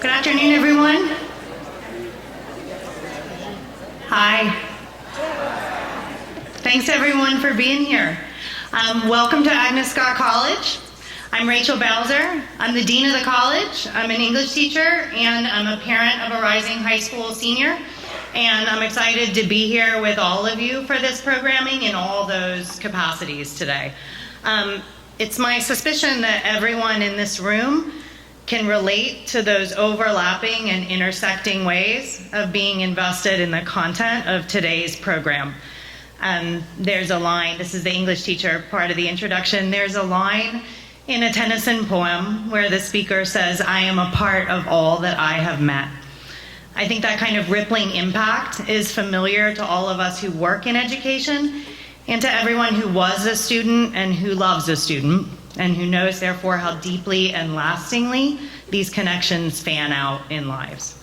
Good afternoon, everyone. Hi. Thanks, everyone, for being here. Welcome to Agnes Scott College. I'm Rachel Bowser. I'm the dean of the college. I'm an English teacher, and I'm a parent of a rising high school senior. And I'm excited to be here with all of you for this programming in all those capacities today. It's my suspicion that everyone in this room can relate to those overlapping and intersecting ways of being invested in the content of today's program. There's a line, this is the English teacher part of the introduction, there's a line in a Tennyson poem where the speaker says, "I am a part of all that I have met." I think that kind of rippling impact is familiar to all of us who work in education and to everyone who was a student and who loves a student and who knows therefore how deeply and lastingly these connections fan out in lives.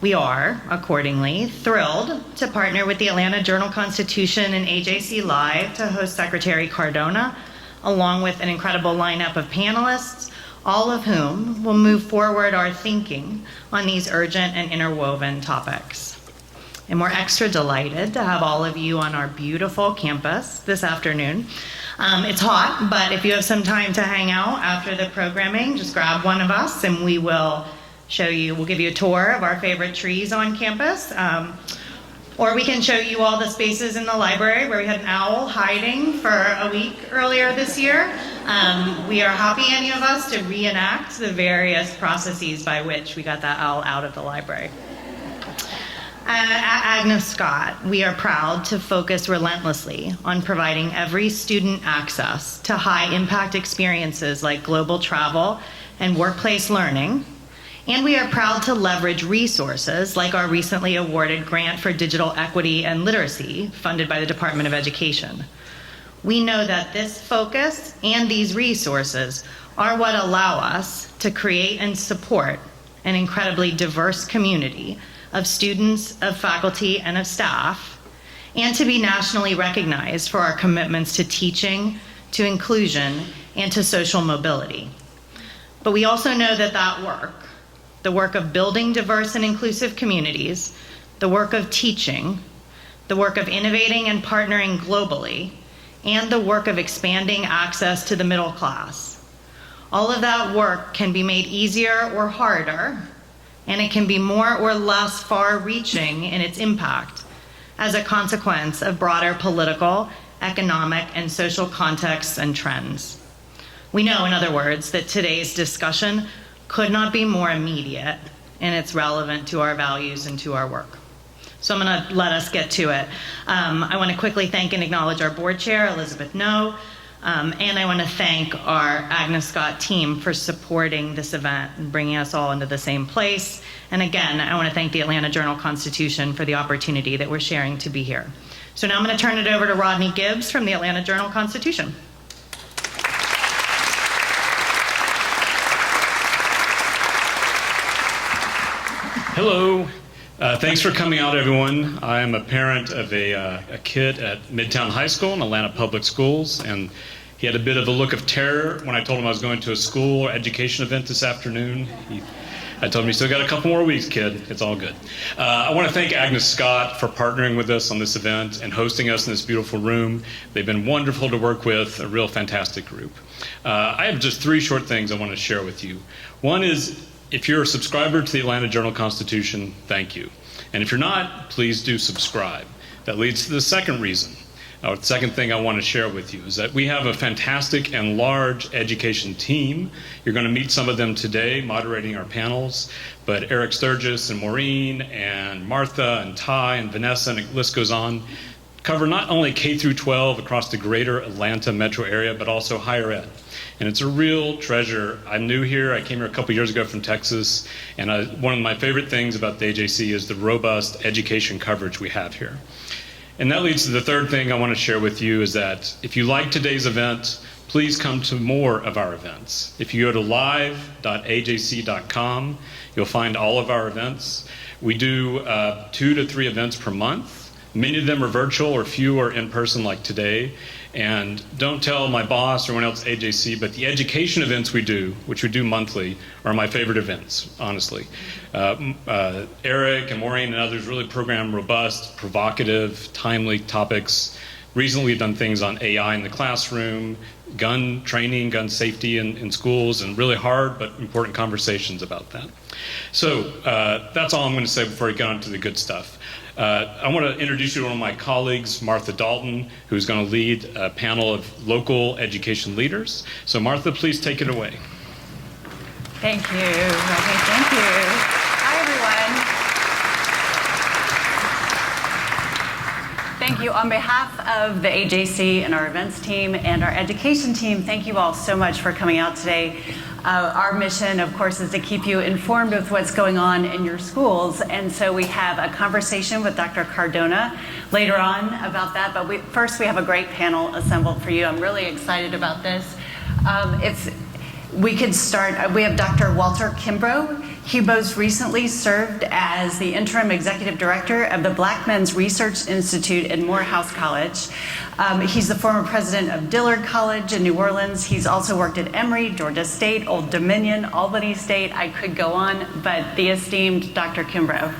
We are, accordingly, thrilled to partner with the Atlanta Journal-Constitution and AJC Live to host Secretary Cardona, along with an incredible lineup of panelists, all of whom will move forward our thinking on these urgent and interwoven topics. And we're extra delighted to have all of you on our beautiful campus this afternoon. It's hot, but if you have some time to hang out after the programming, just grab one of us and we will show you, we'll give you a tour of our favorite trees on campus. Or we can show you all the spaces in the library where we had an owl hiding for a week earlier this year. We are happy, any of us, to reenact the various processes by which we got that owl out of the library. At Agnes Scott, we are proud to focus relentlessly on providing every student access to high-impact experiences like global travel and workplace learning. And we are proud to leverage resources like our recently awarded grant for digital equity and literacy funded by the Department of Education. We know that this focus and these resources are what allow us to create and support an incredibly diverse community of students, of faculty, and of staff, and to be nationally recognized for our commitments to teaching, to inclusion, and to social mobility. But we also know that that work, the work of building diverse and inclusive communities, the work of teaching, the work of innovating and partnering globally, and the work of expanding access to the middle class. All of that work can be made easier or harder, and it can be more or less far-reaching in its impact as a consequence of broader political, economic, and social contexts and trends. We know, in other words, that today's discussion could not be more immediate, and it's relevant to our values and to our work. So I'm going to let us get to it. I want to quickly thank and acknowledge our board chair, Elizabeth No, and I want to thank our Agnes Scott team for supporting this event and bringing us all into the same place. And again, I want to thank the Atlanta Journal-Constitution for the opportunity that we're sharing to be here. So now I'm going to turn it over to Rodney Gibbs from the Atlanta Journal-Constitution. Hello. Thanks for coming out, everyone. I am a parent of a kid at Midtown High School in Atlanta Public Schools, and he had a bit of a look of terror when I told him I was going to a school or education event this afternoon. I told him, "You still got a couple more weeks, kid. It's all good." I want to thank Agnes Scott for partnering with us on this event and hosting us in this beautiful room. They've been wonderful to work with, a real fantastic group. I have just 3 short things I want to share with you. One is, if you're a subscriber to the Atlanta Journal-Constitution, thank you. And if you're not, please do subscribe. That leads to the second reason. The second thing I want to share with you is that we have a fantastic and large education team. You're going to meet some of them today moderating our panels, but Eric Stirgus and Maureen and Martha and Ty and Vanessa, and the list goes on, cover not only K through 12 across the greater Atlanta metro area, but also higher ed. And it's a real treasure. I'm new here. I came here a couple years ago from Texas, and one of my favorite things about the AJC is the robust education coverage we have here. And that leads to the third thing I want to share with you, is that if you like today's event, please come to more of our events. If you go to live.ajc.com, you'll find all of our events. We do 2 to 3 events per month. Many of them are virtual, or few are in person like today. And don't tell my boss or anyone else at AJC, but the education events we do, which we do monthly, are my favorite events, honestly. Eric and Maureen and others really program robust, provocative, timely topics. Recently, we've done things on AI in the classroom, gun training, gun safety in schools, and really hard but important conversations about that. So that's all I'm going to say before we get on to the good stuff. I want to introduce you to one of my colleagues, Martha Dalton, who's going to lead a panel of local education leaders. So Martha, please take it away. Thank you, Rodney. Thank you. Hi, everyone. Thank you. On behalf of the AJC and our events team and our education team, thank you all so much for coming out today. Our mission, of course, is to keep you informed with what's going on in your schools. And so we have a conversation with Dr. Cardona later on about that. But first, we have a great panel assembled for you. I'm really excited about this. We could start, we have Dr. Walter Kimbrough. He most recently served as the interim executive director of the Black Men's Research Institute at Morehouse College. He's the former president of Dillard College in New Orleans. He's also worked at Emory, Georgia State, Old Dominion, Albany State. I could go on, but the esteemed Dr. Kimbrough.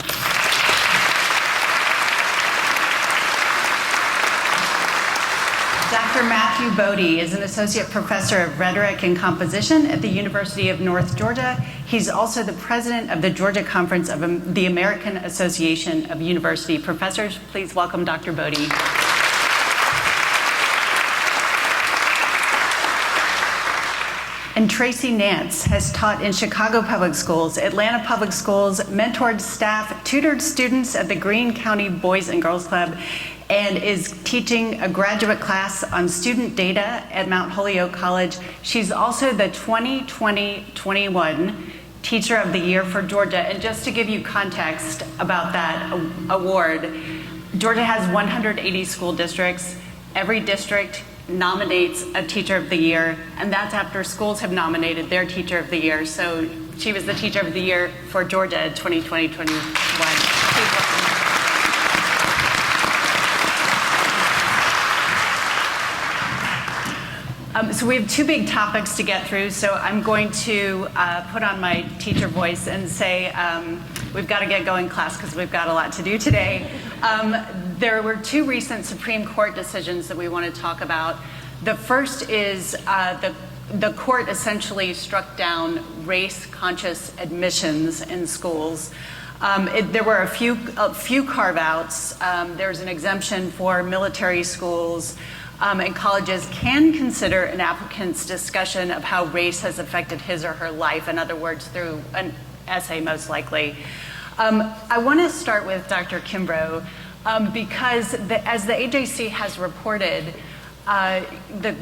Dr. Matthew Bodie is an associate professor of rhetoric and composition at the University of North Georgia. He's also the president of the Georgia Conference of the American Association of University Professors. Please welcome Dr. Bodie. And Tracy Nance has taught in Chicago Public Schools, Atlanta Public Schools, mentored staff, tutored students at the Greene County Boys and Girls Club, and is teaching a graduate class on student data at Mount Holyoke College. She's also the 2020-21 Teacher of the Year for Georgia. And just to give you context about that award, Georgia has 180 school districts. Every district nominates a Teacher of the Year, and that's after schools have nominated their Teacher of the Year. So she was the Teacher of the Year for Georgia 2020-21. So we have two big topics to get through, so I'm going to put on my teacher voice and say we've got to get going, class, because we've got a lot to do today. There were two recent Supreme Court decisions that we want to talk about. The first is the court essentially struck down race-conscious admissions in schools. There were a few carve-outs. There's an exemption for military schools. And colleges can consider an applicant's discussion of how race has affected his or her life, in other words, through an essay most likely. I want to start with Dr. Kimbrough because as the AJC has reported, the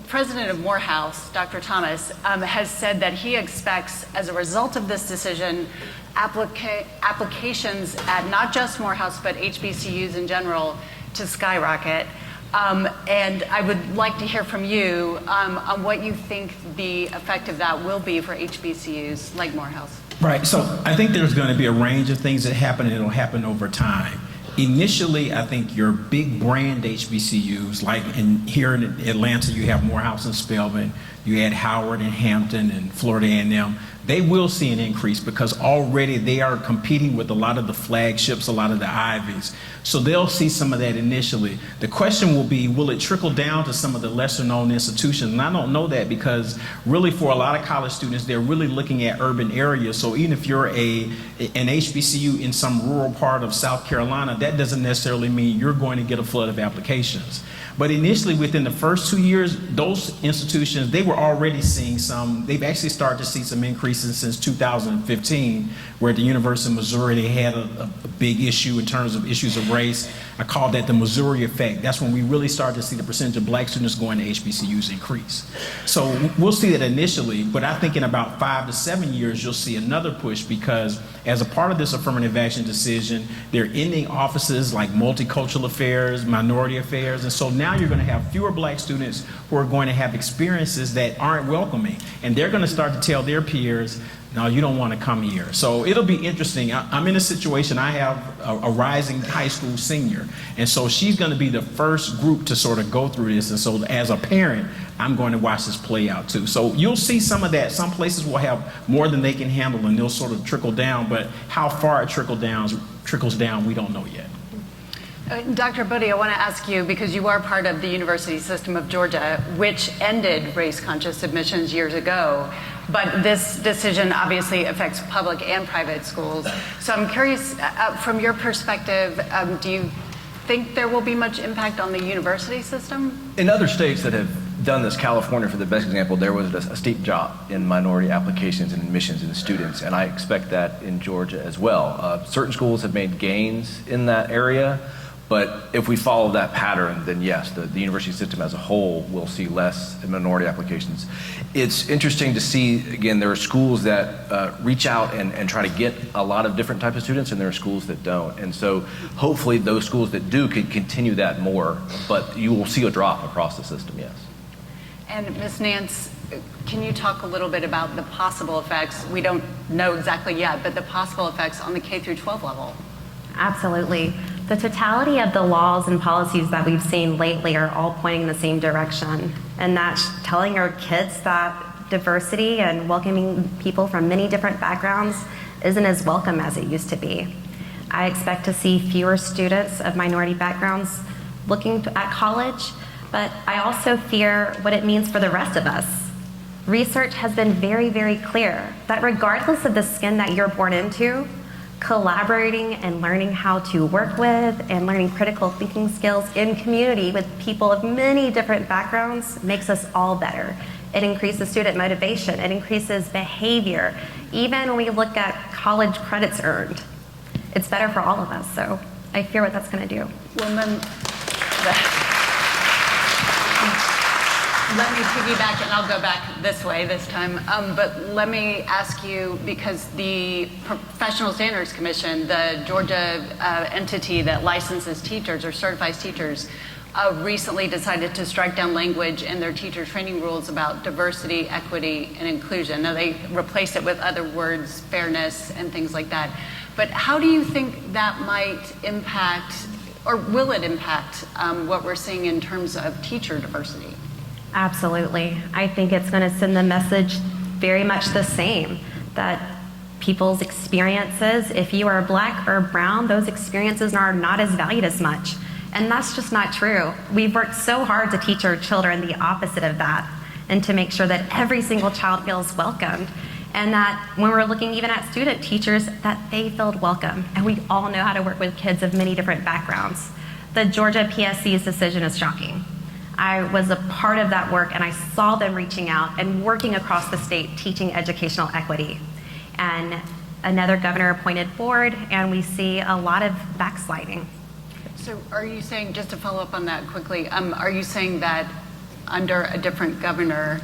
president of Morehouse, Dr. Thomas, has said that he expects, as a result of this decision, applications at not just Morehouse but HBCUs in general to skyrocket. And I would like to hear from you on what you think the effect of that will be for HBCUs like Morehouse. Right, so I think there's going to be a range of things that happen, and it'll happen over time. Initially, I think your big brand HBCUs, like here in Atlanta, you have Morehouse and Spelman, you add Howard and Hampton and Florida A&M, they will see an increase because already they are competing with a lot of the flagships, a lot of the Ivies. So they'll see some of that initially. The question will be, will it trickle down to some of the lesser known institutions? And I don't know that because really for a lot of college students, they're really looking at urban areas. So even if you're an HBCU in some rural part of South Carolina, that doesn't necessarily mean you're going to get a flood of applications. But initially, within the first 2 years, those institutions, they were already seeing they've actually started to see some increases since 2015, where at the University of Missouri, they had a big issue in terms of issues of race. I call that the Missouri effect. That's when we really started to see the percentage of black students going to HBCUs increase. So we'll see that initially, but I think in about 5 to 7 years, you'll see another push because as a part of this affirmative action decision, they're ending offices like multicultural affairs, minority affairs, and so now you're going to have fewer black students who are going to have experiences that aren't welcoming, and they're going to start to tell their peers, No, you don't want to come here. So it'll be interesting. I'm in a situation, I have a rising high school senior, and so she's going to be the first group to sort of go through this. And so as a parent, I'm going to watch this play out too. So you'll see some of that. Some places will have more than they can handle, and they'll sort of trickle down, but how far it trickles down, we don't know yet. Dr. Bodie, I want to ask you, because you are part of the University System of Georgia, which ended race-conscious admissions years ago, but this decision obviously affects public and private schools. So I'm curious, from your perspective, do you think there will be much impact on the university system? In other states that have done this, California for the best example, there was a steep drop in minority applications and admissions in students, and I expect that in Georgia as well. Certain schools have made gains in that area, but if we follow that pattern, then yes, the university system as a whole will see less minority applications. It's interesting to see, again, there are schools that reach out and try to get a lot of different types of students, and there are schools that don't. And so hopefully those schools that do can continue that more, but you will see a drop across the system, yes. And Ms. Nance, can you talk a little bit about the possible effects? We don't know exactly yet, but the possible effects on the K through 12 level. Absolutely. The totality of the laws and policies that we've seen lately are all pointing in the same direction, and that's telling our kids that diversity and welcoming people from many different backgrounds isn't as welcome as it used to be. I expect to see fewer students of minority backgrounds looking at college, but I also fear what it means for the rest of us. Research has been very, very clear that regardless of the skin that you're born into, collaborating and learning how to work with and learning critical thinking skills in community with people of many different backgrounds makes us all better. It increases student motivation, it increases behavior. Even when we look at college credits earned, it's better for all of us. So I fear what that's going to do. Well, then, let me piggyback, and I'll go back this way this time. But let me ask you, because the Professional Standards Commission, the Georgia entity that licenses teachers or certifies teachers, recently decided to strike down language in their teacher training rules about diversity, equity, and inclusion. Now, they replaced it with other words, fairness, and things like that. But how do you think that might impact, or will it impact, what we're seeing in terms of teacher diversity? Absolutely. I think it's going to send the message very much the same, that people's experiences, if you are black or brown, those experiences are not as valued as much. And that's just not true. We've worked so hard to teach our children the opposite of that, and to make sure that every single child feels welcomed, and that when we're looking even at student teachers, that they felt welcome. And we all know how to work with kids of many different backgrounds. The Georgia PSC's decision is shocking. I was a part of that work, and I saw them reaching out and working across the state teaching educational equity. And another governor appointed board, and we see a lot of backsliding. So are you saying, just to follow up on that quickly, are you saying that under a different governor,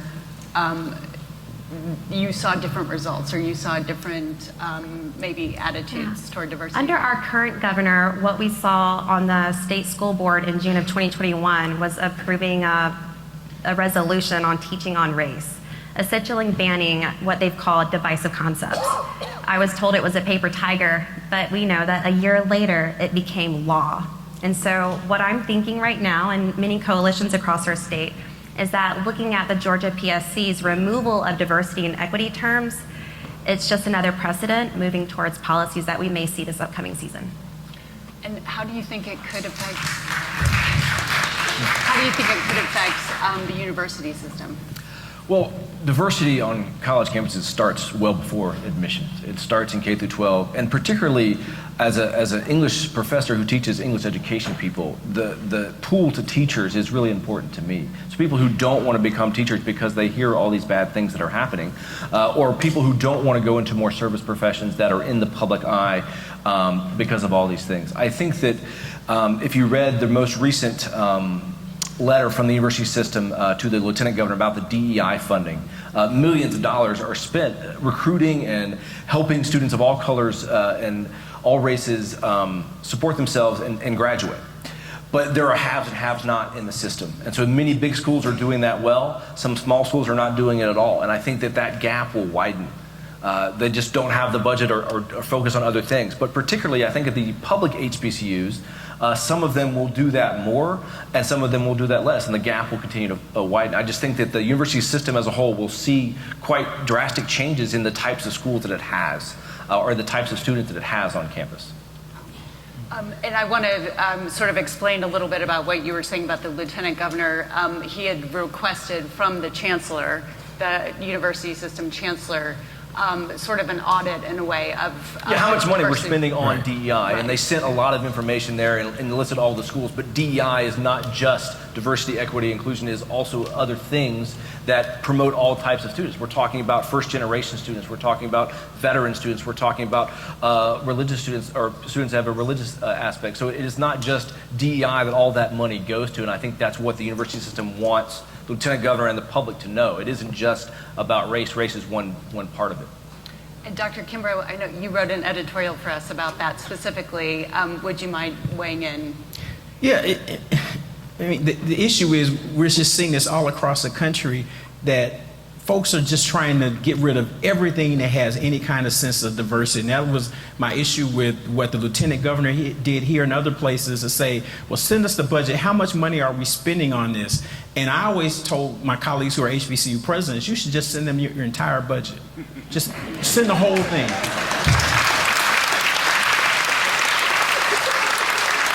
you saw different results, or you saw different maybe attitudes toward diversity? Under our current governor, what we saw on the state school board in June of 2021 was approving a resolution on teaching on race, essentially banning what they've called divisive concepts. I was told it was a paper tiger, but we know that a year later it became law. And so what I'm thinking right now, and many coalitions across our state, is that looking at the Georgia PSC's removal of diversity and equity terms, it's just another precedent moving towards policies that we may see this upcoming season. And how do you think it could affect the university system? Well, diversity on college campuses starts well before admissions. It starts in K through 12, and particularly as an English professor who teaches English education people, the pool to teachers is really important to me. So people who don't want to become teachers because they hear all these bad things that are happening, or people who don't want to go into more service professions that are in the public eye because of all these things. I think that if you read the most recent letter from the university system to the lieutenant governor about the DEI funding. Millions of dollars are spent recruiting and helping students of all colors and all races support themselves and graduate. But there are haves and haves not in the system. And so many big schools are doing that well. Some small schools are not doing it at all. And I think that that gap will widen They just don't have the budget or focus on other things. But particularly, I think at the public HBCUs, some of them will do that more, and some of them will do that less, and the gap will continue to widen. I just think that the university system as a whole will see quite drastic changes in the types of schools that it has, or the types of students that it has on campus. And I want to sort of explain a little bit about what you were saying about the lieutenant governor. He had requested from the chancellor, the university system chancellor, sort of an audit in a way of how much money we're spending on DEI, Right. and they sent a lot of information there and listed all the schools. But DEI is not just diversity, equity, inclusion; is also other things that promote all types of students. We're talking about first-generation students. We're talking about veteran students. We're talking about religious students, or students that have a religious aspect. So it is not just DEI that all that money goes to, and I think that's what the university system wants the lieutenant governor and the public to know. It isn't just about race. Race is one part of it. And Dr. Kimbrough, I know you wrote an editorial for us about that specifically. Would you mind weighing in? Yeah, I mean, the issue is we're just seeing this all across the country, that folks are just trying to get rid of everything that has any kind of sense of diversity. And that was my issue with what the lieutenant governor did here and other places, to say, well, send us the budget. How much money are we spending on this? And I always told my colleagues who are HBCU presidents, you should just send them your entire budget. Just send the whole thing.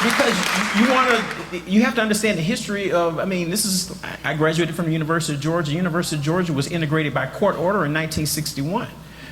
Because you have to understand the history of, I mean, I graduated from the University of Georgia. University of Georgia was integrated by court order in 1961.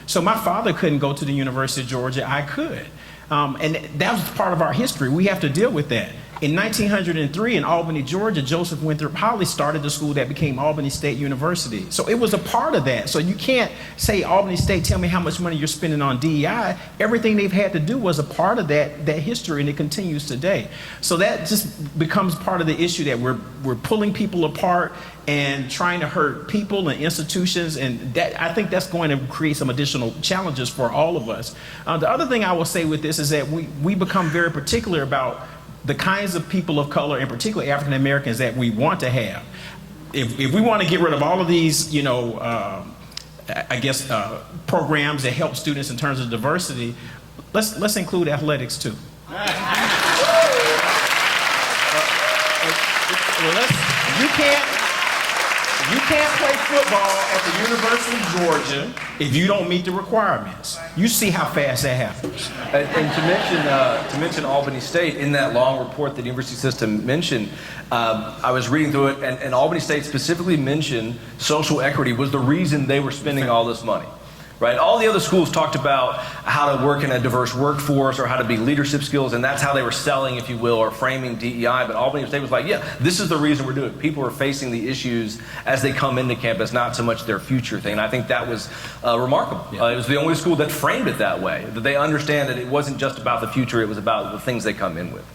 So my father couldn't go to the University of Georgia, I could. And that was part of our history. We have to deal with that. In 1903 in Albany, Georgia, Joseph Winthrop Holly started the school that became Albany State University. So it was a part of that. So you can't say, Albany State, tell me how much money you're spending on DEI. Everything they've had to do was a part of that history, and it continues today. So that just becomes part of the issue, that we're pulling people apart and trying to hurt people and institutions, and that, I think that's going to create some additional challenges for all of us. The other thing I will say with this is that we become very particular about the kinds of people of color, and particularly African Americans, that we want to have. If we want to get rid of all of these, programs that help students in terms of diversity, let's include athletics too. You can't play football at the University of Georgia if you don't meet the requirements. You see how fast that happens. And to mention Albany State, in that long report that the university system mentioned, I was reading through it, and Albany State specifically mentioned social equity was the reason they were spending all this money. Right? All the other schools talked about how to work in a diverse workforce or how to be leadership skills, and that's how they were selling, if you will, or framing DEI. But Albany State was like, yeah, this is the reason we're doing it. People are facing the issues as they come into campus, not so much their future thing. And I think that was remarkable. Yeah. It was the only school that framed it that way, that they understand that it wasn't just about the future, it was about the things they come in with.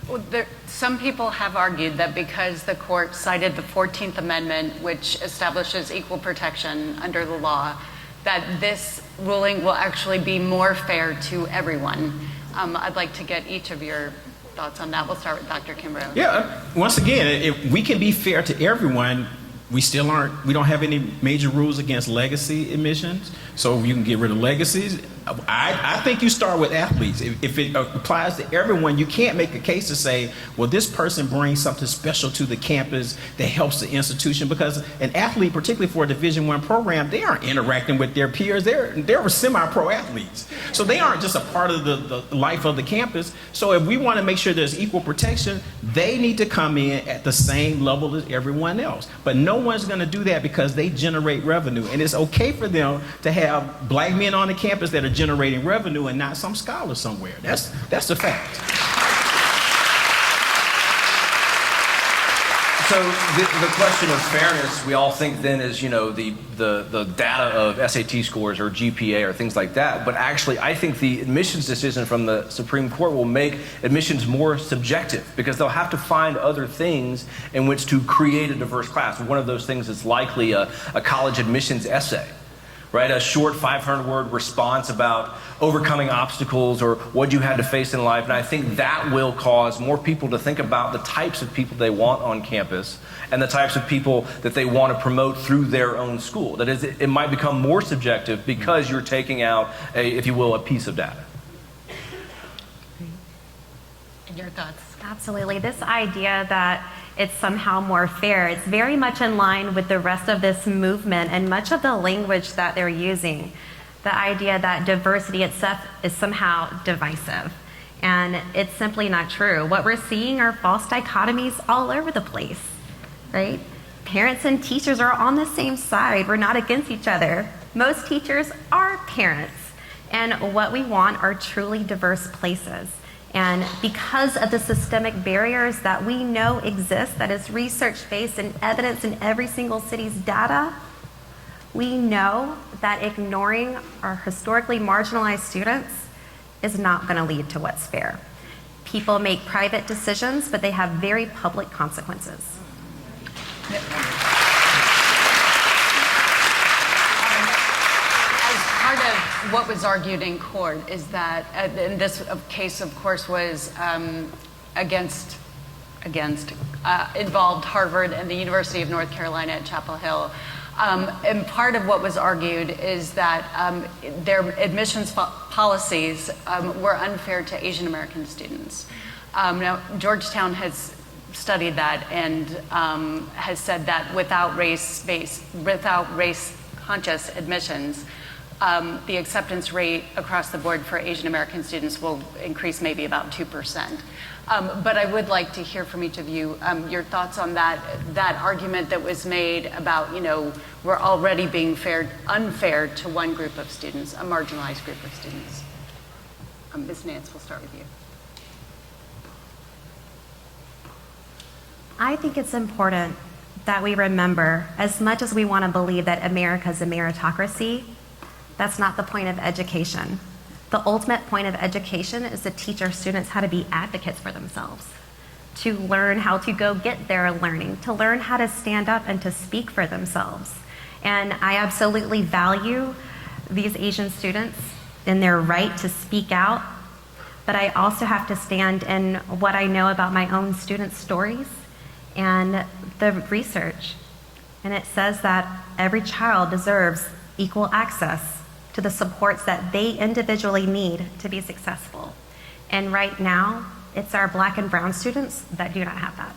Well, some people have argued that because the court cited the 14th Amendment, which establishes equal protection under the law, that this ruling will actually be more fair to everyone. I'd like to get each of your thoughts on that. We'll start with Dr. Kimbrough. Yeah, once again, if we can be fair to everyone, we don't have any major rules against legacy admissions, so you can get rid of legacies. I think you start with athletes. If it applies to everyone, you can't make a case to say, well, this person brings something special to the campus that helps the institution, because an athlete, particularly for a Division I program, they aren't interacting with their peers. They're semi-pro athletes. So they aren't just a part of the life of the campus. So if we want to make sure there's equal protection, they need to come in at the same level as everyone else. But no one's going to do that because they generate revenue. And it's okay for them to have black men on the campus that are generating revenue and not some scholar somewhere. That's the fact. So the question of fairness, we all think then is, the data of SAT scores or GPA or things like that. But actually, I think the admissions decision from the Supreme Court will make admissions more subjective, because they'll have to find other things in which to create a diverse class. One of those things is likely a college admissions essay. right? A short 500-word response about overcoming obstacles or what you had to face in life. And I think that will cause more people to think about the types of people they want on campus and the types of people that they want to promote through their own school. That is, it might become more subjective because you're taking out, if you will, a piece of data. And your thoughts? Absolutely. This idea that it's somehow more fair, it's very much in line with the rest of this movement and much of the language that they're using. The idea that diversity itself is somehow divisive. And it's simply not true. What we're seeing are false dichotomies all over the place, right? Parents and teachers are on the same side. We're not against each other. Most teachers are parents. And what we want are truly diverse places. And because of the systemic barriers that we know exist, that is research-based and evidence in every single city's data, we know that ignoring our historically marginalized students is not going to lead to what's fair. People make private decisions, but they have very public consequences. Part of what was argued in court is that, and this case, of course, was involved Harvard and the University of North Carolina at Chapel Hill. And part of what was argued is that their admissions policies were unfair to Asian American students. Now, Georgetown has studied that and has said that without race-conscious admissions, the acceptance rate across the board for Asian American students will increase maybe about 2%. But I would like to hear from each of you your thoughts on that argument that was made about, we're already being unfair to one group of students, a marginalized group of students. Ms. Nance, we'll start with you. I think it's important that we remember, as much as we want to believe that America is a meritocracy, that's not the point of education. The ultimate point of education is to teach our students how to be advocates for themselves, to learn how to go get their learning, to learn how to stand up and to speak for themselves. And I absolutely value these Asian students in their right to speak out, but I also have to stand in what I know about my own students' stories and the research. And it says that every child deserves equal access to the supports that they individually need to be successful. And right now, it's our Black and brown students that do not have that.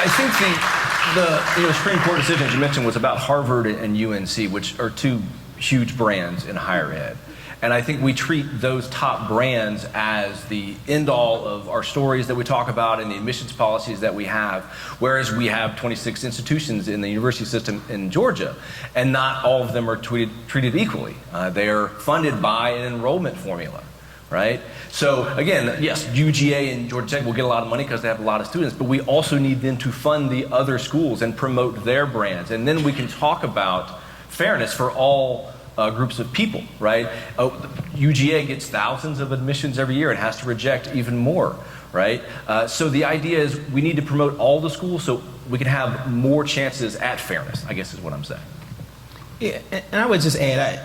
I think the Supreme Court decision, as you mentioned, was about Harvard and UNC, which are two huge brands in higher ed. And I think we treat those top brands as the end-all of our stories that we talk about and the admissions policies that we have, whereas we have 26 institutions in the university system in Georgia, and not all of them are treated equally. They are funded by an enrollment formula, right? So again, yes, UGA and Georgia Tech will get a lot of money because they have a lot of students, but we also need them to fund the other schools and promote their brands. And then we can talk about fairness for all groups of people, right? UGA gets thousands of admissions every year and has to reject even more, right? So the idea is we need to promote all the schools so we can have more chances at fairness, I guess is what I'm saying. Yeah, and I would just add,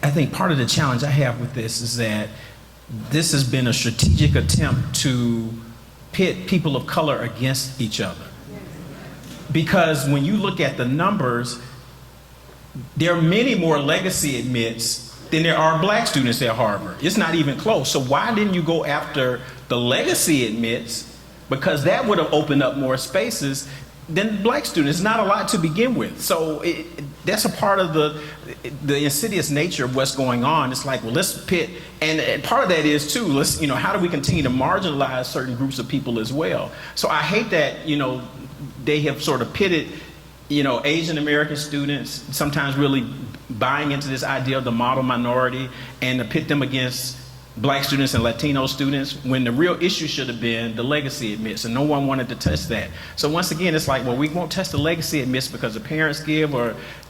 I think part of the challenge I have with this is that this has been a strategic attempt to pit people of color against each other. Because when you look at the numbers, there are many more legacy admits than there are black students at Harvard. It's not even close. So why didn't you go after the legacy admits? Because that would have opened up more spaces than black students. Not a lot to begin with. So that's a part of the insidious nature of what's going on. It's like, well, let's pit, and part of that is too, how do we continue to marginalize certain groups of people as well? So I hate that, they have sort of pitted Asian American students, sometimes really buying into this idea of the model minority, and to pit them against black students and Latino students when the real issue should have been the legacy admits, and no one wanted to test that. So once again, it's like, well, we won't test the legacy admits because the parents give,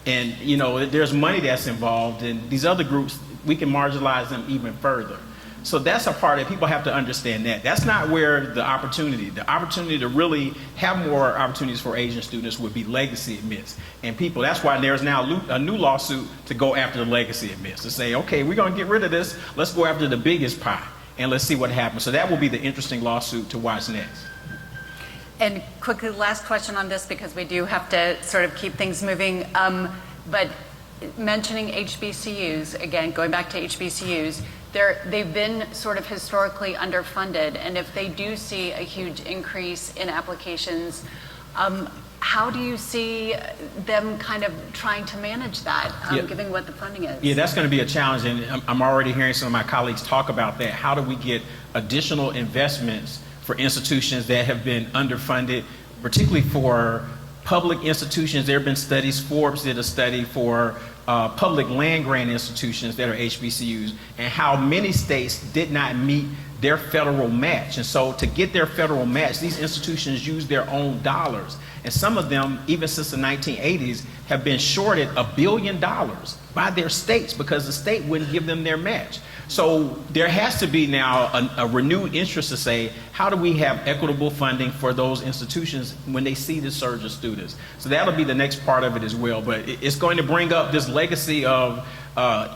there's money that's involved, and these other groups, we can marginalize them even further. So that's a part that people have to understand that. That's not where the opportunity to really have more opportunities for Asian students would be legacy admits. And people, that's why there's now a new lawsuit to go after the legacy admits, to say, okay, we're gonna get rid of this, let's go after the biggest pie, and let's see what happens. So that will be the interesting lawsuit to watch next. And quickly, last question on this, because we do have to sort of keep things moving. But mentioning HBCUs, again, going back to HBCUs, they've been sort of historically underfunded. And if they do see a huge increase in applications, how do you see them kind of trying to manage that, given what the funding is? Yeah, that's going to be a challenge. And I'm already hearing some of my colleagues talk about that. How do we get additional investments for institutions that have been underfunded, particularly for public institutions? There have been studies, Forbes did a study for public land grant institutions that are HBCUs, and how many states did not meet their federal match. And so to get their federal match, these institutions use their own dollars. And some of them, even since the 1980s, have been shorted $1 billion by their states because the state wouldn't give them their match. So there has to be now a renewed interest to say, how do we have equitable funding for those institutions when they see the surge of students? So that'll be the next part of it as well. But it's going to bring up this legacy of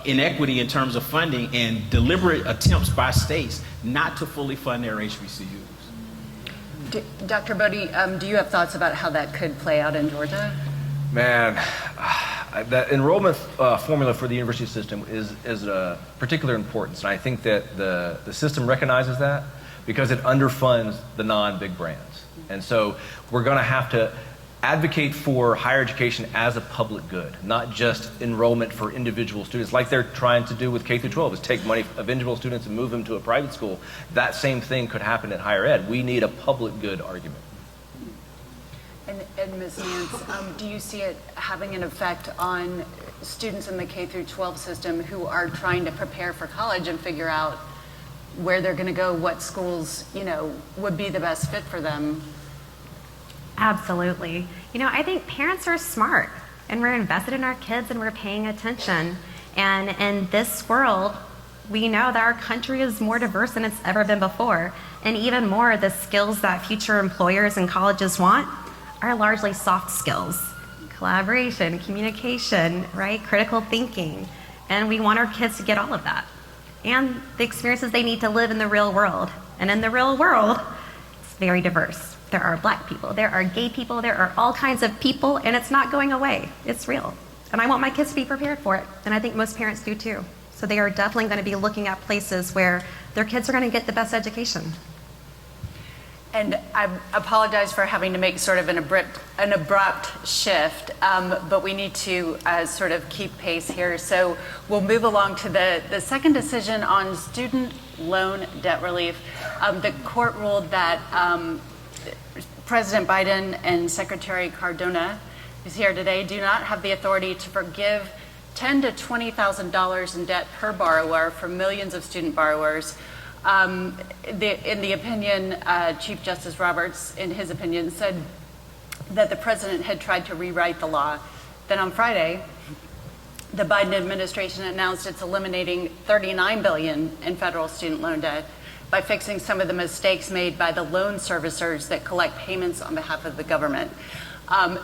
inequity in terms of funding and deliberate attempts by states not to fully fund their HBCUs. Dr. Bodie, do you have thoughts about how that could play out in Georgia? Man, that enrollment formula for the university system is of particular importance, and I think that the system recognizes that because it underfunds the non-big brands. And so we're going to have to advocate for higher education as a public good, not just enrollment for individual students, like they're trying to do with K through 12, is take money of individual students and move them to a private school. That same thing could happen at higher ed. We need a public good argument. And Ms. Nance, do you see it having an effect on students in the K through 12 system who are trying to prepare for college and figure out where they're going to go, what schools, would be the best fit for them? Absolutely. I think parents are smart, and we're invested in our kids, and we're paying attention. And in this world, we know that our country is more diverse than it's ever been before. And even more, the skills that future employers and colleges want are largely soft skills: collaboration, communication, right? Critical thinking. And we want our kids to get all of that. And the experiences they need to live in the real world. And in the real world, it's very diverse. There are Black people, there are gay people, there are all kinds of people, and it's not going away. It's real. And I want my kids to be prepared for it. And I think most parents do too. So they are definitely going to be looking at places where their kids are going to get the best education. And I apologize for having to make sort of an abrupt shift, but we need to sort of keep pace here. So we'll move along to the second decision on student loan debt relief. The court ruled that President Biden and Secretary Cardona, who's here today, do not have the authority to forgive $10,000 to $20,000 in debt per borrower for millions of student borrowers. In the opinion, Chief Justice Roberts, in his opinion, said that the president had tried to rewrite the law. Then on Friday, the Biden administration announced it's eliminating $39 billion in federal student loan debt by fixing some of the mistakes made by the loan servicers that collect payments on behalf of the government.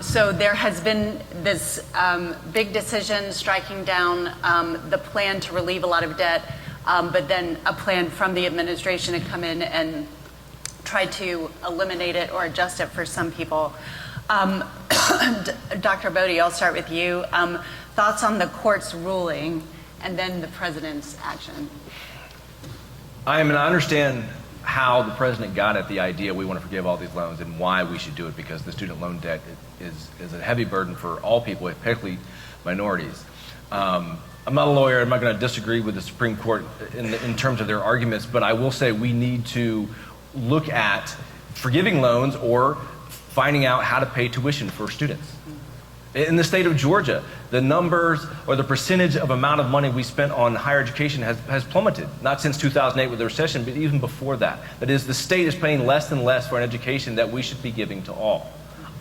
So there has been this big decision striking down the plan to relieve a lot of debt, but then a plan from the administration to come in and try to eliminate it or adjust it for some people. Dr. Bodie, I'll start with you. Thoughts on the court's ruling and then the president's action? I understand how the president got at the idea we want to forgive all these loans and why we should do it, because the student loan debt is a heavy burden for all people, particularly minorities. I'm not a lawyer. I'm not going to disagree with the Supreme Court in terms of their arguments, but I will say we need to look at forgiving loans or finding out how to pay tuition for students. In the state of Georgia, the numbers or the percentage of amount of money we spent on higher education has plummeted, not since 2008 with the recession, but even before that. That is, the state is paying less and less for an education that we should be giving to all.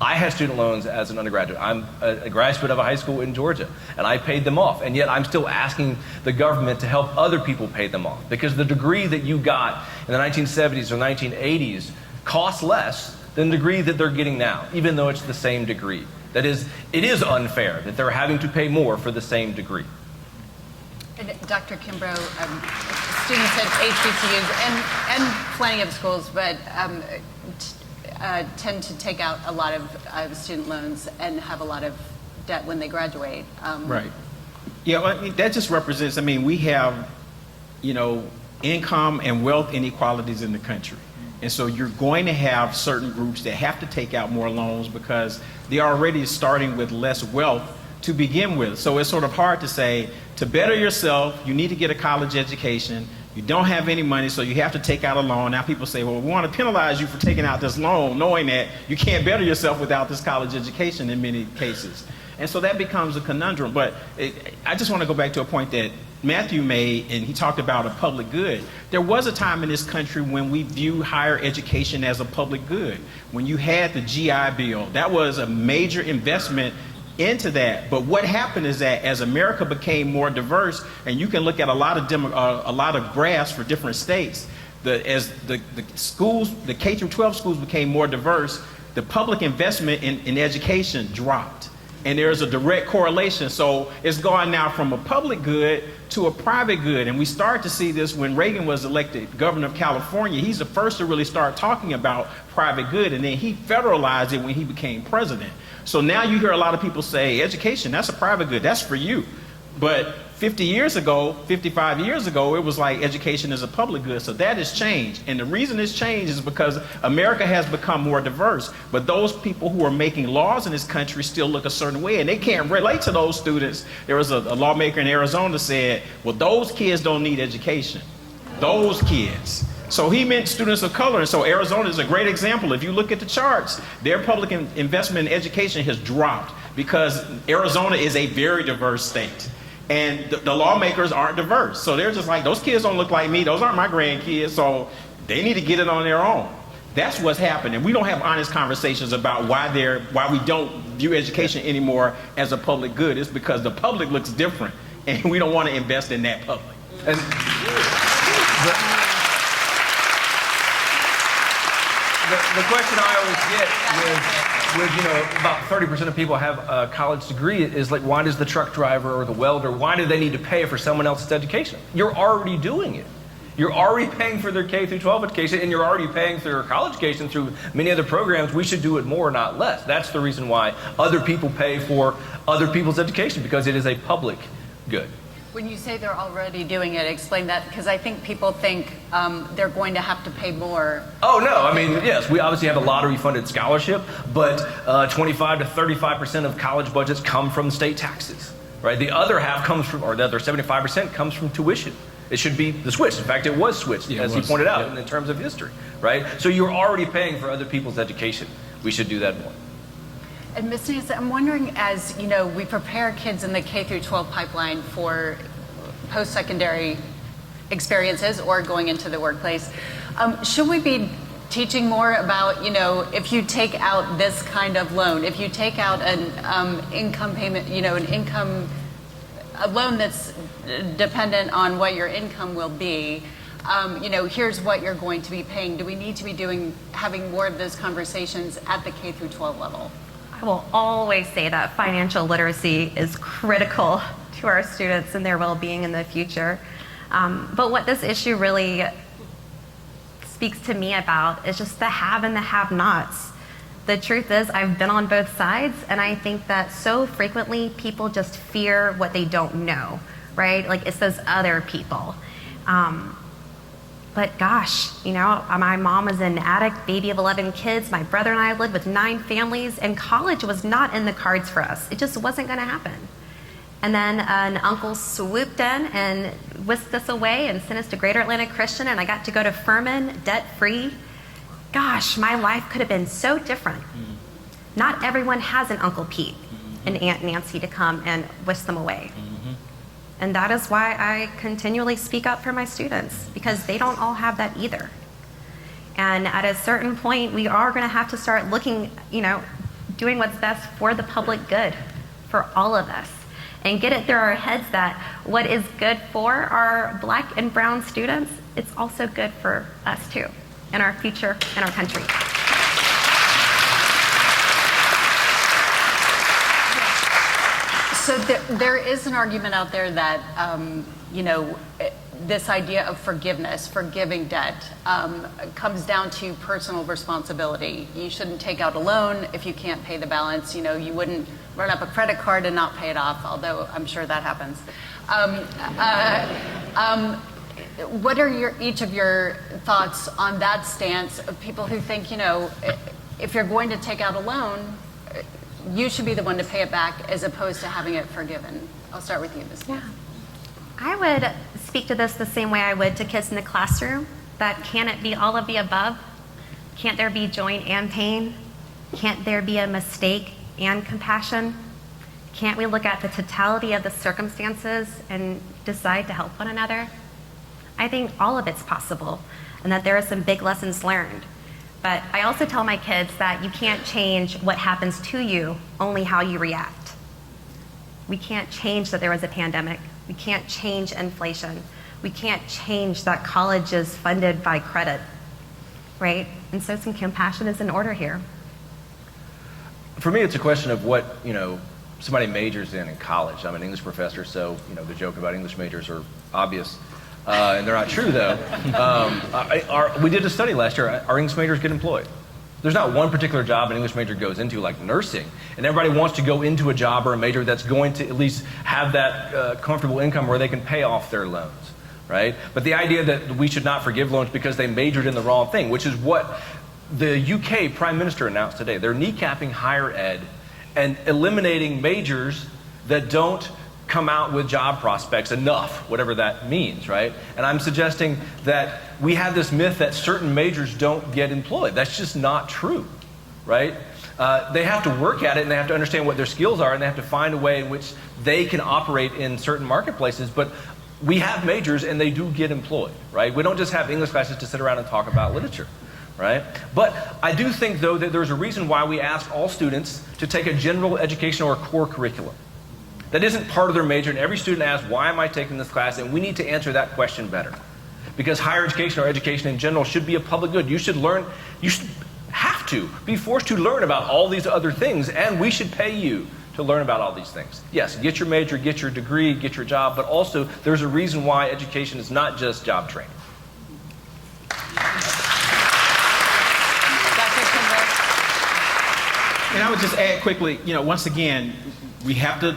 I had student loans as an undergraduate. I'm a graduate of a high school in Georgia, and I paid them off. And yet I'm still asking the government to help other people pay them off, because the degree that you got in the 1970s or 1980s costs less than the degree that they're getting now, even though it's the same degree. That is, it is unfair that they're having to pay more for the same degree. And Dr. Kimbrough, students at HBCUs and plenty of schools, but tend to take out a lot of student loans and have a lot of debt when they graduate. Right. Yeah, well, I mean, that just represents, I mean, we have, income and wealth inequalities in the country. And so you're going to have certain groups that have to take out more loans because they're already starting with less wealth to begin with. So it's sort of hard to say, to better yourself, you need to get a college education. You don't have any money, so you have to take out a loan. Now people say, well, we want to penalize you for taking out this loan, knowing that you can't better yourself without this college education in many cases. And so that becomes a conundrum. But I just want to go back to a point that Matthew made, and he talked about a public good. There was a time in this country when we viewed higher education as a public good. When you had the GI Bill, that was a major investment into that. But what happened is that as America became more diverse, and you can look at a lot of graphs for different states, as the schools, the K through 12 schools became more diverse, the public investment in education dropped. And there's a direct correlation. So it's gone now from a public good to a private good. And we started to see this when Reagan was elected governor of California. He's the first to really start talking about private good. And then he federalized it when he became president. So now you hear a lot of people say, education, that's a private good, that's for you. But 50 years ago, 55 years ago, it was like education is a public good. So that has changed. And the reason it's changed is because America has become more diverse. But those people who are making laws in this country still look a certain way, and they can't relate to those students. There was a lawmaker in Arizona that said, well, those kids don't need education. Those kids. So he meant students of color. And so Arizona is a great example. If you look at the charts, their public investment in education has dropped because Arizona is a very diverse state. And the lawmakers aren't diverse. So they're just like, those kids don't look like me. Those aren't my grandkids. So they need to get it on their own. That's what's happened. And we don't have honest conversations about why we don't view education anymore as a public good. It's because the public looks different. And we don't want to invest in that public. And the question I always get with about 30% of people have a college degree is like, why does the truck driver or the welder, why do they need to pay for someone else's education? You're already doing it. You're already paying for their K through 12 education, and you're already paying for their college education through many other programs. We should do it more, not less. That's the reason why other people pay for other people's education, because it is a public good. When you say they're already doing it, explain that, because I think people think they're going to have to pay more. Oh, no. I mean, yes, we obviously have a lottery-funded scholarship, but 25 to 35% of college budgets come from state taxes, right? The other half comes from, or the other 75% comes from tuition. It should be the switch. In fact, it was switched, as he pointed out, in terms of history, right? So you're already paying for other people's education. We should do that more. And Ms. Nancy, I'm wondering, as we prepare kids in the K through 12 pipeline for post-secondary experiences or going into the workplace, should we be teaching more about, if you take out this kind of loan, if you take out an income payment, a loan that's dependent on what your income will be, here's what you're going to be paying. Do we need to be having more of those conversations at the K through 12 level? I will always say that financial literacy is critical to our students and their well-being in the future. But what this issue really speaks to me about is just the have and the have-nots. The truth is, I've been on both sides, and I think that so frequently people just fear what they don't know, right? Like it's those other people. But gosh, my mom was an addict, baby of 11 kids. My brother and I lived with 9 families, and college was not in the cards for us. It just wasn't going to happen. And then an uncle swooped in and whisked us away and sent us to Greater Atlanta Christian, and I got to go to Furman, debt-free. Gosh, my life could have been so different. Not everyone has an Uncle Pete and Aunt Nancy to come and whisk them away. And that is why I continually speak up for my students, because they don't all have that either. And at a certain point, we are going to have to start looking, doing what's best for the public good, for all of us, and get it through our heads that what is good for our Black and brown students, it's also good for us too, and our future and our country. So there is an argument out there that, this idea of forgiveness, forgiving debt, comes down to personal responsibility. You shouldn't take out a loan if you can't pay the balance. You wouldn't run up a credit card and not pay it off, although I'm sure that happens. What are each of your thoughts on that stance of people who think, if you're going to take out a loan, you should be the one to pay it back as opposed to having it forgiven? I'll start with you, Ms. Yeah. I would speak to this the same way I would to kids in the classroom, that can it be all of the above? Can't there be joy and pain? Can't there be a mistake and compassion? Can't we look at the totality of the circumstances and decide to help one another? I think all of it's possible, and that there are some big lessons learned. But I also tell my kids that you can't change what happens to you, only how you react. We can't change that there was a pandemic. We can't change inflation. We can't change that college is funded by credit, right? And so some compassion is in order here. For me, it's a question of what, somebody majors in college. I'm an English professor, so, the joke about English majors are obvious. And they're not true, though. We did a study last year. Our English majors get employed. There's not one particular job an English major goes into, like nursing, and everybody wants to go into a job or a major that's going to at least have that comfortable income where they can pay off their loans, right? But the idea that we should not forgive loans because they majored in the wrong thing, which is what the UK Prime Minister announced today. They're kneecapping higher ed and eliminating majors that don't come out with job prospects enough, whatever that means, right? And I'm suggesting that we have this myth that certain majors don't get employed. That's just not true, right? They have to work at it, and they have to understand what their skills are, and they have to find a way in which they can operate in certain marketplaces. But we have majors, and they do get employed, right? We don't just have English classes to sit around and talk about literature, right? But I do think, though, that there's a reason why we ask all students to take a general education or a core curriculum. That isn't part of their major, and every student asks, why am I taking this class? And we need to answer that question better. Because higher education or education in general should be a public good. You should have to be forced to learn about all these other things, and we should pay you to learn about all these things. Yes, get your major, get your degree, get your job, but also there's a reason why education is not just job training. And I would just add quickly, once again, we have to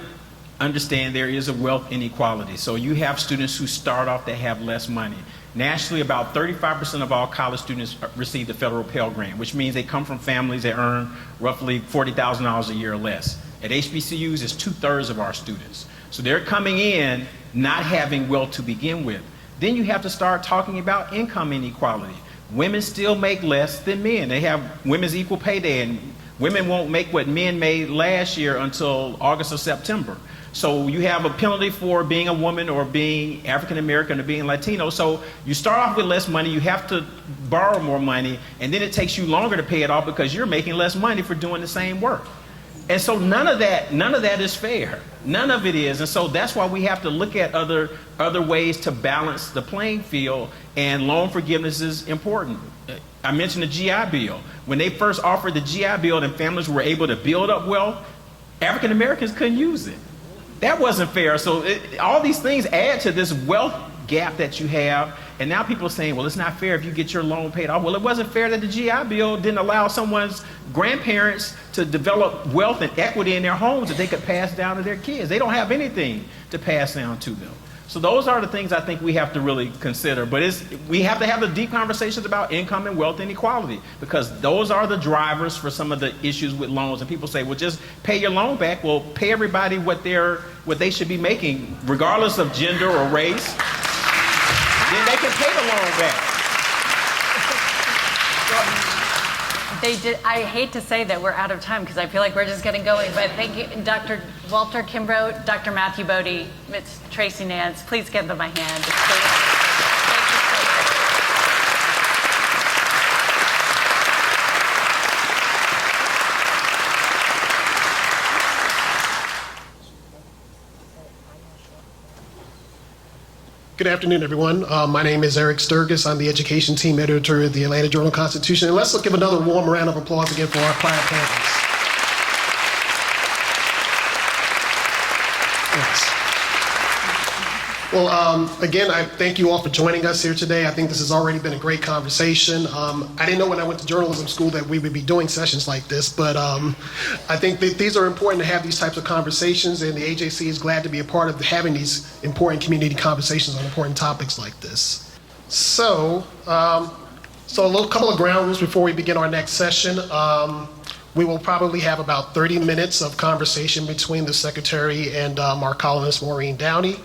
understand there is a wealth inequality. So you have students who start off that have less money. Nationally, about 35% of all college students receive the federal Pell Grant, which means they come from families that earn roughly $40,000 a year or less. At HBCUs, it's 2/3 of our students. So they're coming in not having wealth to begin with. Then you have to start talking about income inequality. Women still make less than men. They have women's equal pay day, and women won't make what men made last year until August or September. So you have a penalty for being a woman or being African American or being Latino. So you start off with less money, you have to borrow more money, and then it takes you longer to pay it off because you're making less money for doing the same work. And so none of that is fair. None of it is. And so that's why we have to look at other ways to balance the playing field, and loan forgiveness is important. I mentioned the GI Bill. When they first offered the GI Bill and families were able to build up wealth, African Americans couldn't use it. That wasn't fair. So all these things add to this wealth gap that you have. And now people are saying, well, it's not fair if you get your loan paid off. Well, it wasn't fair that the GI Bill didn't allow someone's grandparents to develop wealth and equity in their homes that they could pass down to their kids. They don't have anything to pass down to them. So those are the things I think we have to really consider. But we have to have the deep conversations about income and wealth inequality, because those are the drivers for some of the issues with loans. And people say, well, just pay your loan back. Well, pay everybody what they should be making, regardless of gender or race. Then they can pay the loan back. They did. I hate to say that we're out of time because I feel like we're just getting going, but thank you, Dr. Walter Kimbrough, Dr. Matthew Bodie, Ms. Tracy Nance. Please give them a hand. Good afternoon, everyone. My name is Eric Stirgus. I'm the education team editor at the Atlanta Journal-Constitution. And let's give another warm round of applause again for our prior panelists. Yes. Well, again, I thank you all for joining us here today. I think this has already been a great conversation. I didn't know when I went to journalism school that we would be doing sessions like this, but I think that these are important to have these types of conversations, and the AJC is glad to be a part of having these important community conversations on important topics like this. So a couple of ground rules before we begin our next session. We will probably have about 30 minutes of conversation between the secretary and our columnist, Maureen Downey.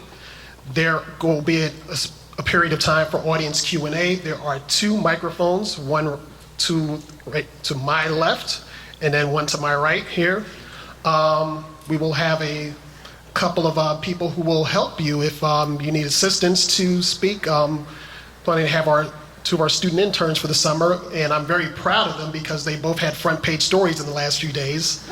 There will be a period of time for audience Q&A. There are 2 microphones, one to my left and then one to my right here. We will have a couple of people who will help you if you need assistance to speak. Planning to have 2 of our student interns for the summer, and I'm very proud of them because they both had front page stories in the last few days.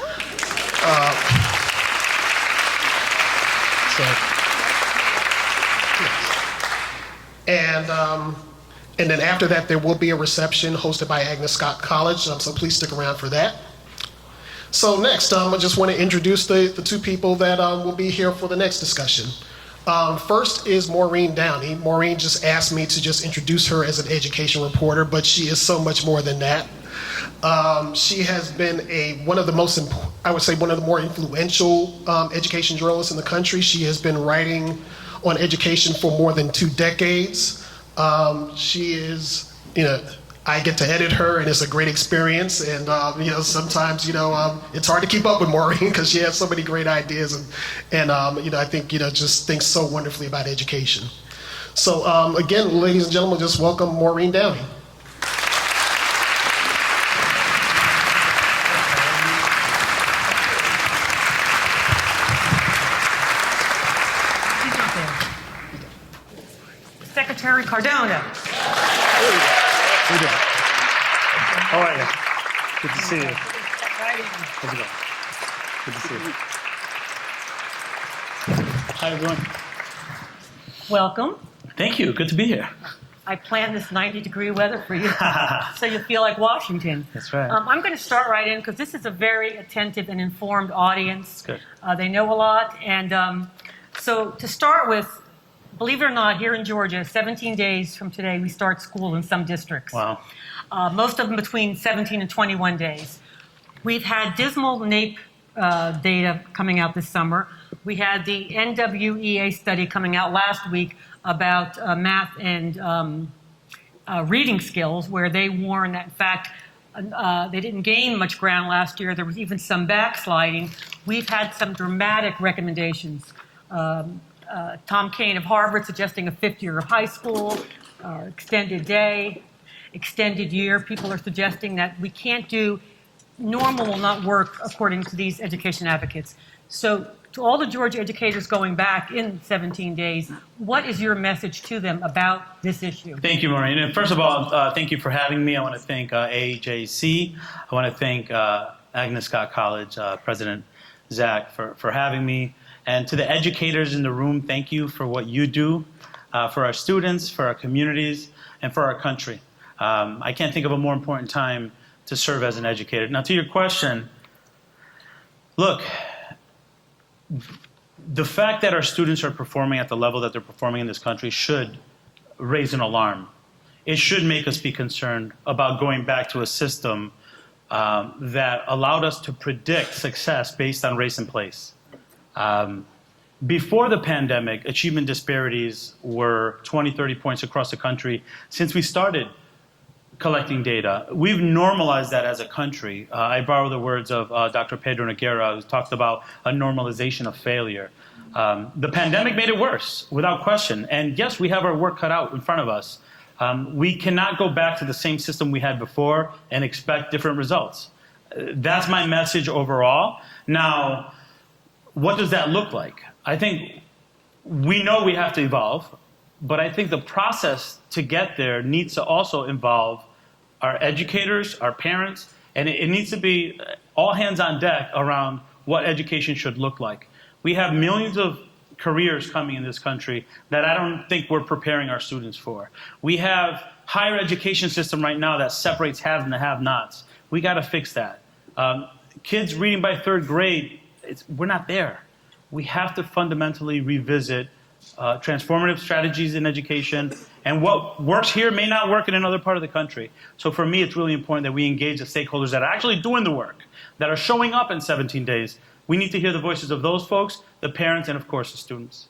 And then after that, there will be a reception hosted by Agnes Scott College, so please stick around for that. So next, I just want to introduce the 2 people that will be here for the next discussion. First is Maureen Downey. Maureen just asked me to just introduce her as an education reporter, but she is so much more than that. She has been one of the more influential education journalists in the country. She has been writing on education for more than 2 decades. She is, I get to edit her, and it's a great experience. And sometimes, it's hard to keep up with Maureen because she has so many great ideas, and I think just thinks so wonderfully about education. So again, ladies and gentlemen, just welcome Maureen Downey. Secretary Cardona. How are you? Good to see you. How's it going? Good to see you. How you doing? Welcome. Thank you. Good to be here. I planned this 90-degree weather for you, so you feel like Washington. That's right. I'm going to start right in because this is a very attentive and informed audience. Good. They know a lot, and so to start with, believe it or not, here in Georgia, 17 days from today, we start school in some districts. Wow. Most of them between 17 and 21 days. We've had dismal NAEP data coming out this summer. We had the NWEA study coming out last week about math and reading skills, where they warn that, in fact, they didn't gain much ground last year. There was even some backsliding. We've had some dramatic recommendations. Tom Kane of Harvard suggesting a 5th year of high school, extended day, extended year. People are suggesting that we can't do, normal will not work according to these education advocates. So to all the Georgia educators going back in 17 days, what is your message to them about this issue? Thank you, Maureen. And first of all, thank you for having me. I want to thank AJC. I want to thank Agnes Scott College President Zach for having me. And to the educators in the room, thank you for what you do for our students, for our communities, and for our country. I can't think of a more important time to serve as an educator. Now, to your question, look, the fact that our students are performing at the level that they're performing in this country should raise an alarm. It should make us be concerned about going back to a system that allowed us to predict success based on race and place. Before the pandemic, achievement disparities were 20, 30 points across the country. Since we started collecting data, we've normalized that as a country. I borrow the words of Dr. Pedro Noguera, who talked about a normalization of failure. The pandemic made it worse, without question. And yes, we have our work cut out in front of us. We cannot go back to the same system we had before and expect different results. That's my message overall. Now, what does that look like? I think we know we have to evolve, but I think the process to get there needs to also involve our educators, our parents, and it needs to be all hands on deck around what education should look like. We have millions of careers coming in this country that I don't think we're preparing our students for. We have higher education system right now that separates haves and the have-nots. We got to fix that. Kids reading by third grade, we're not there. We have to fundamentally revisit transformative strategies in education, and what works here may not work in another part of the country. So for me, it's really important that we engage the stakeholders that are actually doing the work, that are showing up in 17 days. We need to hear the voices of those folks, the parents, and of course the students.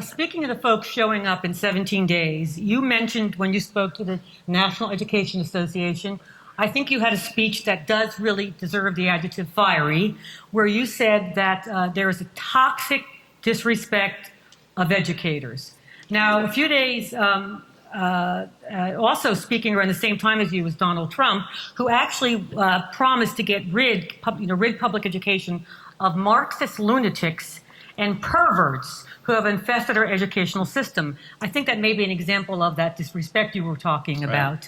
Speaking of the folks showing up in 17 days, you mentioned when you spoke to the National Education Association, I think you had a speech that does really deserve the adjective fiery, where you said that there is a toxic disrespect of educators. Now, a few days, also speaking around the same time as you was Donald Trump, who actually promised to get rid public education of Marxist lunatics and perverts who have infested our educational system. I think that may be an example of that disrespect you were talking about.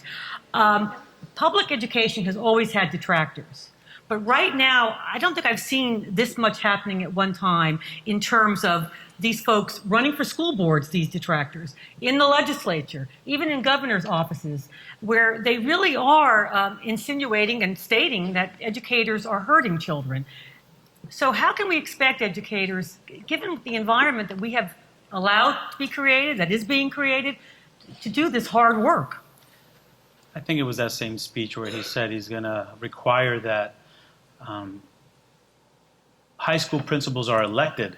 Public education has always had detractors. But right now, I don't think I've seen this much happening at one time in terms of these folks running for school boards, these detractors, in the legislature, even in governor's offices, where they really are insinuating and stating that educators are hurting children. So how can we expect educators, given the environment that we have allowed to be created, that is being created, to do this hard work? I think it was that same speech where he said he's going to require that high school principals are elected.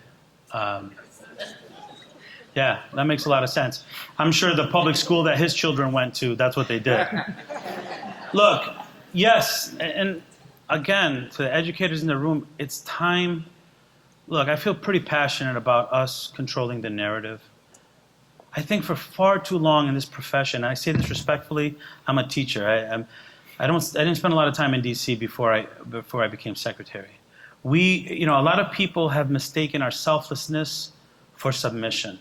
Yeah, that makes a lot of sense. I'm sure the public school that his children went to, that's what they did. Look, yes, and again, to the educators in the room, it's time. Look, I feel pretty passionate about us controlling the narrative. I think for far too long in this profession, and I say this respectfully, I'm a teacher. I didn't spend a lot of time in D.C. before I became secretary. A lot of people have mistaken our selflessness for submission.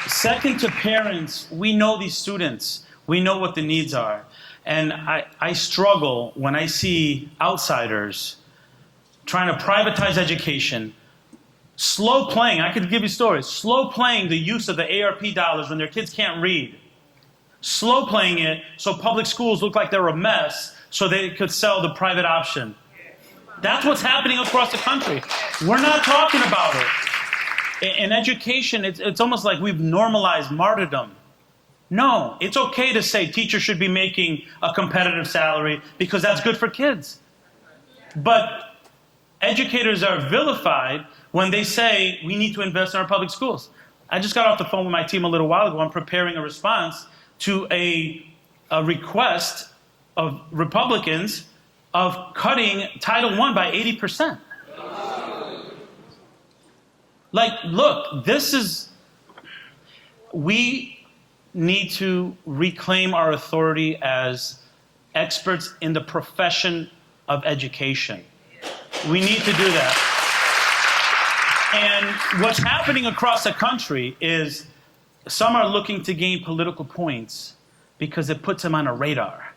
Second to parents, we know these students. We know what the needs are. And I struggle when I see outsiders trying to privatize education, slow playing, I could give you stories, slow playing the use of the ARP dollars when their kids can't read. Slow playing it so public schools look like they're a mess so they could sell the private option. That's what's happening across the country. We're not talking about it. In education, it's almost like we've normalized martyrdom. No, it's okay to say teachers should be making a competitive salary because that's good for kids. But educators are vilified when they say we need to invest in our public schools. I just got off the phone with my team a little while ago. I'm preparing a response to a request of Republicans of cutting Title I by 80%. Like, look, we need to reclaim our authority as experts in the profession of education. We need to do that. And what's happening across the country is some are looking to gain political points because it puts them on a radar.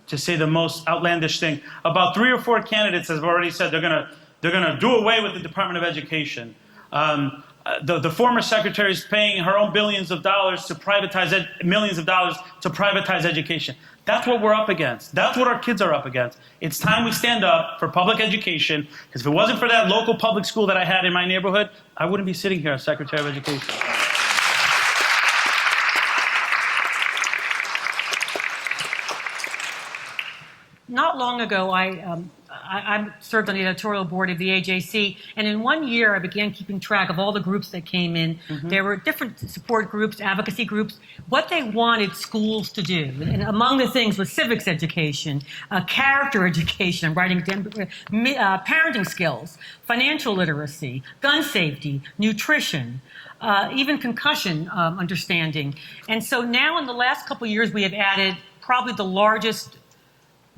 To say the most outlandish thing, about 3 or 4 candidates have already said they're gonna do away with the Department of Education. The former secretary is paying her own billions of dollars to privatize millions of dollars to privatize education. That's what we're up against. That's what our kids are up against. It's time we stand up for public education, because if it wasn't for that local public school that I had in my neighborhood, I wouldn't be sitting here as Secretary of Education. Not long ago, I served on the editorial board of the AJC, and in 1 year, I began keeping track of all the groups that came in. Mm-hmm. There were different support groups, advocacy groups, what they wanted schools to do. And among the things was civics education, character education, writing, parenting skills, financial literacy, gun safety, nutrition, even concussion understanding. And so now in the last couple of years, we have added probably the largest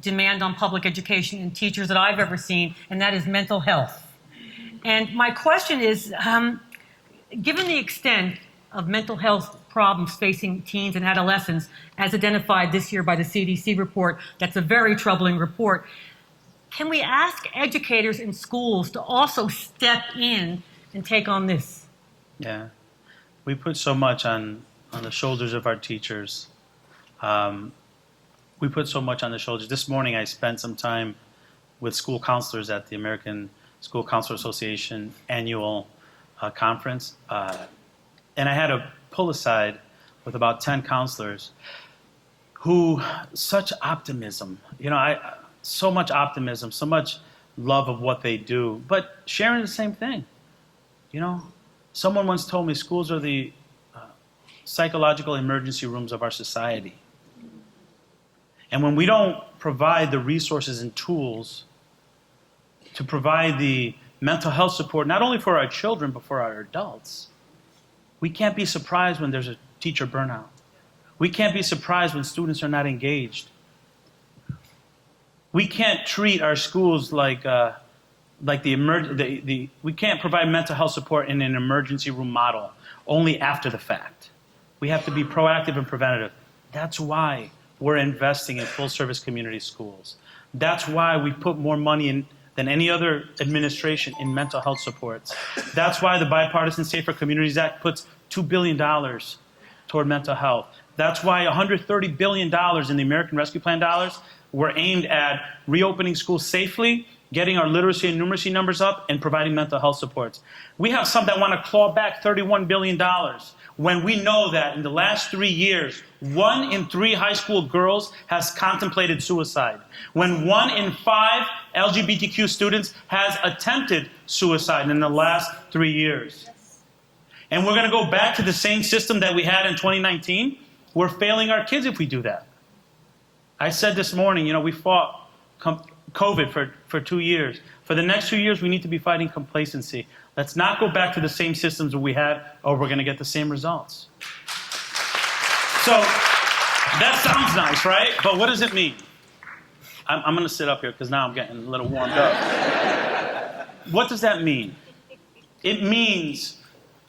demand on public education and teachers that I've ever seen, and that is mental health. And my question is, given the extent of mental health problems facing teens and adolescents, as identified this year by the CDC report, that's a very troubling report, can we ask educators in schools to also step in and take on this? Yeah, we put so much on the shoulders of our teachers. We put so much on the shoulders. This morning I spent some time with school counselors at the American School Counselor Association annual conference. And I had a pull aside with about 10 counselors who, such optimism, so much optimism, so much love of what they do, but sharing the same thing. Someone once told me schools are the psychological emergency rooms of our society. And when we don't provide the resources and tools to provide the mental health support, not only for our children, but for our adults, we can't be surprised when there's a teacher burnout. We can't be surprised when students are not engaged. We can't treat our schools like we can't provide mental health support in an emergency room model only after the fact. We have to be proactive and preventative. That's why we're investing in full-service community schools. That's why we put more money in than any other administration in mental health supports. That's why the Bipartisan Safer Communities Act puts $2 billion toward mental health. That's why $130 billion in the American Rescue Plan dollars were aimed at reopening schools safely, getting our literacy and numeracy numbers up, and providing mental health supports. We have some that want to claw back $31 billion when we know that in the last 3 years, 1 in 3 high school girls has contemplated suicide. When 1 in 5 LGBTQ students has attempted suicide in the last 3 years. And we're going to go back to the same system that we had in 2019. We're failing our kids if we do that. I said this morning, we fought COVID for 2 years. For the next 2 years, we need to be fighting complacency. Let's not go back to the same systems that we had, or we're going to get the same results. So that sounds nice, right? But what does it mean? I'm going to sit up here because now I'm getting a little warmed up. What does that mean? It means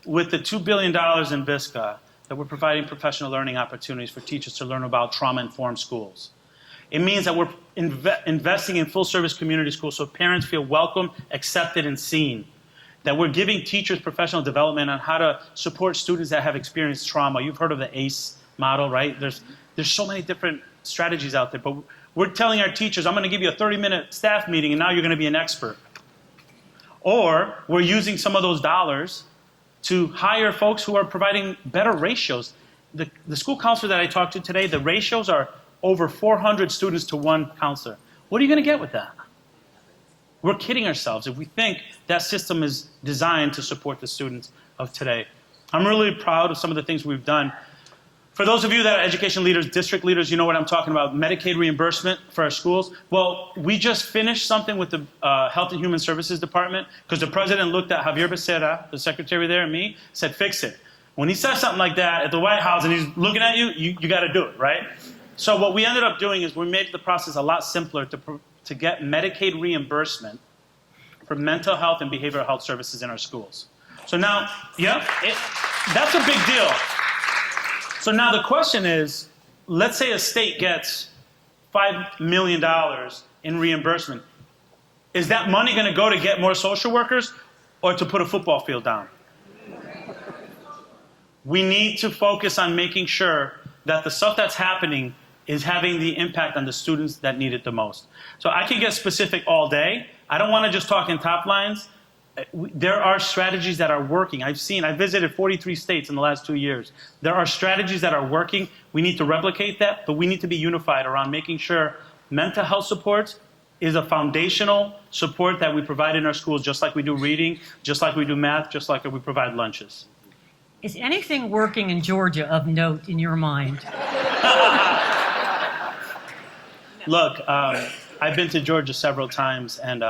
with the $2 billion in VISCA that we're providing professional learning opportunities for teachers to learn about trauma-informed schools. It means that we're investing in full-service community schools so parents feel welcome, accepted, and seen. That we're giving teachers professional development on how to support students that have experienced trauma. You've heard of the ACE model, right? There's so many different strategies out there, but we're telling our teachers, I'm going to give you a 30-minute staff meeting, and now you're going to be an expert. Or we're using some of those dollars to hire folks who are providing better ratios. The school counselor that I talked to today, the ratios are over 400 students to 1 counselor. What are you going to get with that? We're kidding ourselves if we think that system is designed to support the students of today. I'm really proud of some of the things we've done. For those of you that are education leaders, district leaders, you know what I'm talking about, Medicaid reimbursement for our schools. Well, we just finished something with the Health and Human Services Department because the president looked at Javier Becerra, the secretary there, and me, said, fix it. When he says something like that at the White House and he's looking at you got to do it, right? So what we ended up doing is we made the process a lot simpler to get Medicaid reimbursement for mental health and behavioral health services in our schools. So now, that's a big deal. So now the question is, let's say a state gets $5 million in reimbursement. Is that money going to go to get more social workers or to put a football field down? We need to focus on making sure that the stuff that's happening is having the impact on the students that need it the most. So I can get specific all day. I don't want to just talk in top lines. There are strategies that are working. I visited 43 states in the last 2 years. There are strategies that are working. We need to replicate that, but we need to be unified around making sure mental health support is a foundational support that we provide in our schools, just like we do reading, just like we do math, just like we provide lunches. Is anything working in Georgia of note in your mind? Look, I've been to Georgia several times, and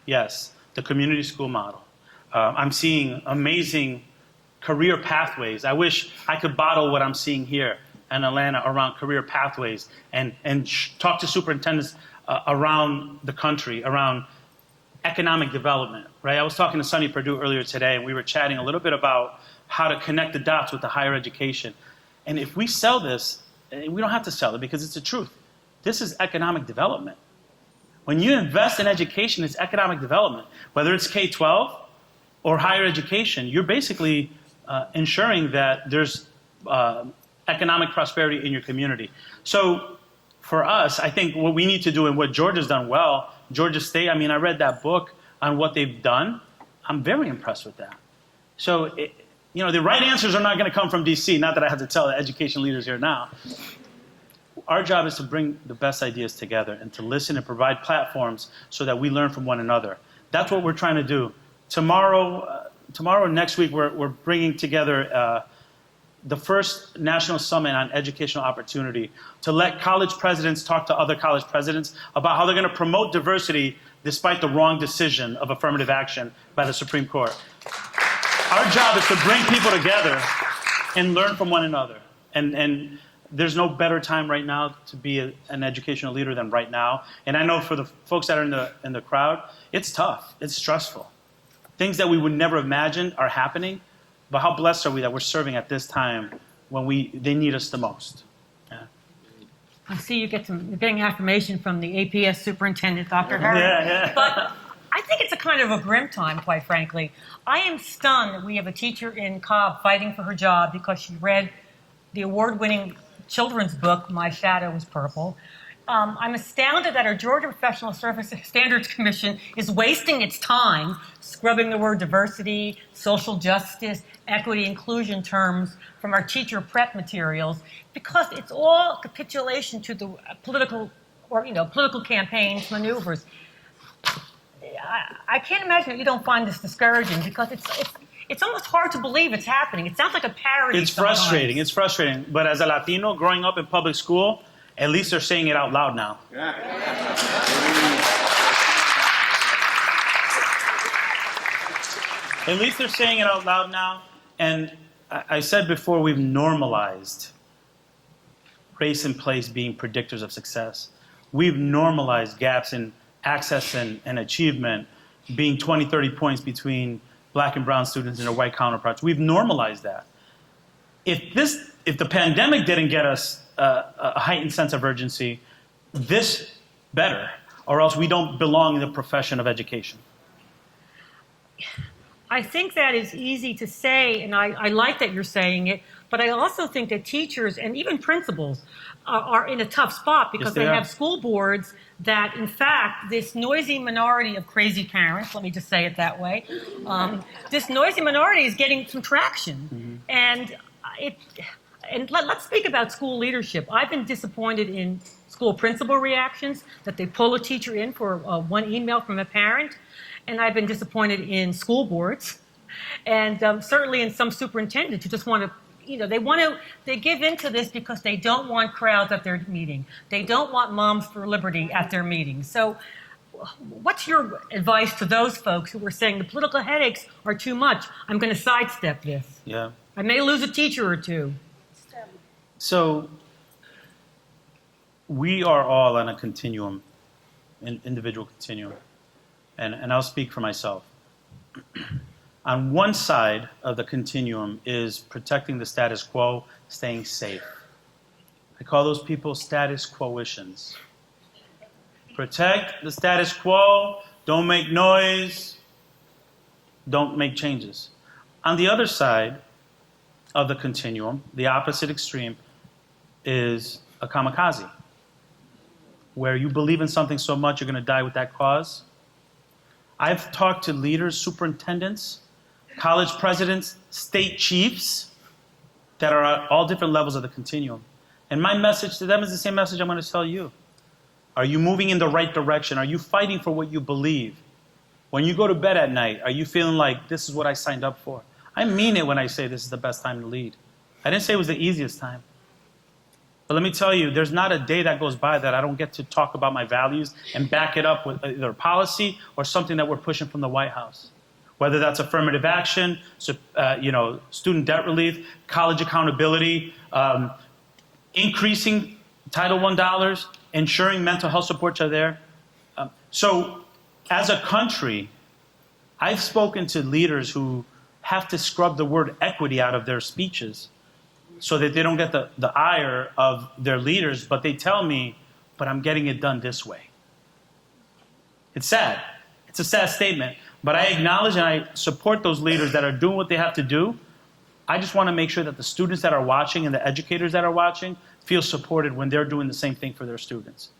yes, the community school model. I'm seeing amazing career pathways. I wish I could bottle what I'm seeing here in Atlanta around career pathways and talk to superintendents around the country, around economic development, right? I was talking to Sonny Perdue earlier today, and we were chatting a little bit about how to connect the dots with the higher education. And if we sell this, we don't have to sell it because it's the truth. This is economic development. When you invest in education, it's economic development. Whether it's K-12 or higher education, you're basically ensuring that there's economic prosperity in your community. So for us, I think what we need to do and what Georgia's done well, Georgia State, I mean, I read that book on what they've done. I'm very impressed with that. So, the right answers are not going to come from DC, not that I have to tell the education leaders here now. Our job is to bring the best ideas together and to listen and provide platforms so that we learn from one another. That's what we're trying to do. Tomorrow, next week, we're bringing together the first national summit on educational opportunity to let college presidents talk to other college presidents about how they're going to promote diversity despite the wrong decision of affirmative action by the Supreme Court. Our job is to bring people together and learn from one another. And there's no better time right now to be an educational leader than right now. And I know for the folks that are in the crowd, it's tough. It's stressful. Things that we would never imagine are happening. But how blessed are we that we're serving at this time when they need us the most? Yeah. I see you're getting affirmation from the APS superintendent, Dr. Harris. Yeah. But I think it's a kind of a grim time, quite frankly. I am stunned that we have a teacher in Cobb fighting for her job because she read the award-winning children's book, My Shadow is Purple. I'm astounded that our Georgia Professional Service Standards Commission is wasting its time scrubbing the word diversity, social justice, equity, inclusion terms from our teacher prep materials because it's all capitulation to the political campaigns, maneuvers. I can't imagine that you don't find this discouraging because it's almost hard to believe it's happening. It sounds like a parody. It's frustrating. It's frustrating. But as a Latino growing up in public school, at least they're saying it out loud now. At least they're saying it out loud now. And I said before, we've normalized race and place being predictors of success. We've normalized gaps in access and achievement being 20, 30 points between black and brown students and their white counterparts. We've normalized that. If the pandemic didn't get us a heightened sense of urgency, this better, or else we don't belong in the profession of education. I think that is easy to say, and I like that you're saying it, but I also think that teachers and even principals are in a tough spot because they have school boards that, in fact, this noisy minority of crazy parents, let me just say it that way, this noisy minority is getting some traction. And let's speak about school leadership. I've been disappointed in school principal reactions, that they pull a teacher in for one email from a parent. And I've been disappointed in school boards and certainly in some superintendents who just want to, they give into this because they don't want crowds at their meeting. They don't want Moms for Liberty at their meeting. So what's your advice to those folks who are saying the political headaches are too much? I'm going to sidestep this. Yeah. I may lose a teacher or two. So we are all on a continuum, an individual continuum. And I'll speak for myself. On one side of the continuum is protecting the status quo, staying safe. I call those people status quoitions. Protect the status quo, don't make noise, don't make changes. On the other side of the continuum, the opposite extreme, is a kamikaze, where you believe in something so much you're going to die with that cause. I've talked to leaders, superintendents, college presidents, state chiefs that are at all different levels of the continuum. And my message to them is the same message I'm going to tell you. Are you moving in the right direction? Are you fighting for what you believe? When you go to bed at night, are you feeling like this is what I signed up for? I mean it when I say this is the best time to lead. I didn't say it was the easiest time. But let me tell you, there's not a day that goes by that I don't get to talk about my values and back it up with either policy or something that we're pushing from the White House. Whether that's affirmative action, student debt relief, college accountability, increasing Title I dollars, ensuring mental health supports are there. So as a country, I've spoken to leaders who have to scrub the word equity out of their speeches so that they don't get the ire of their leaders, but they tell me, but I'm getting it done this way. It's sad. It's a sad statement. But I acknowledge and I support those leaders that are doing what they have to do. I just want to make sure that the students that are watching and the educators that are watching feel supported when they're doing the same thing for their students.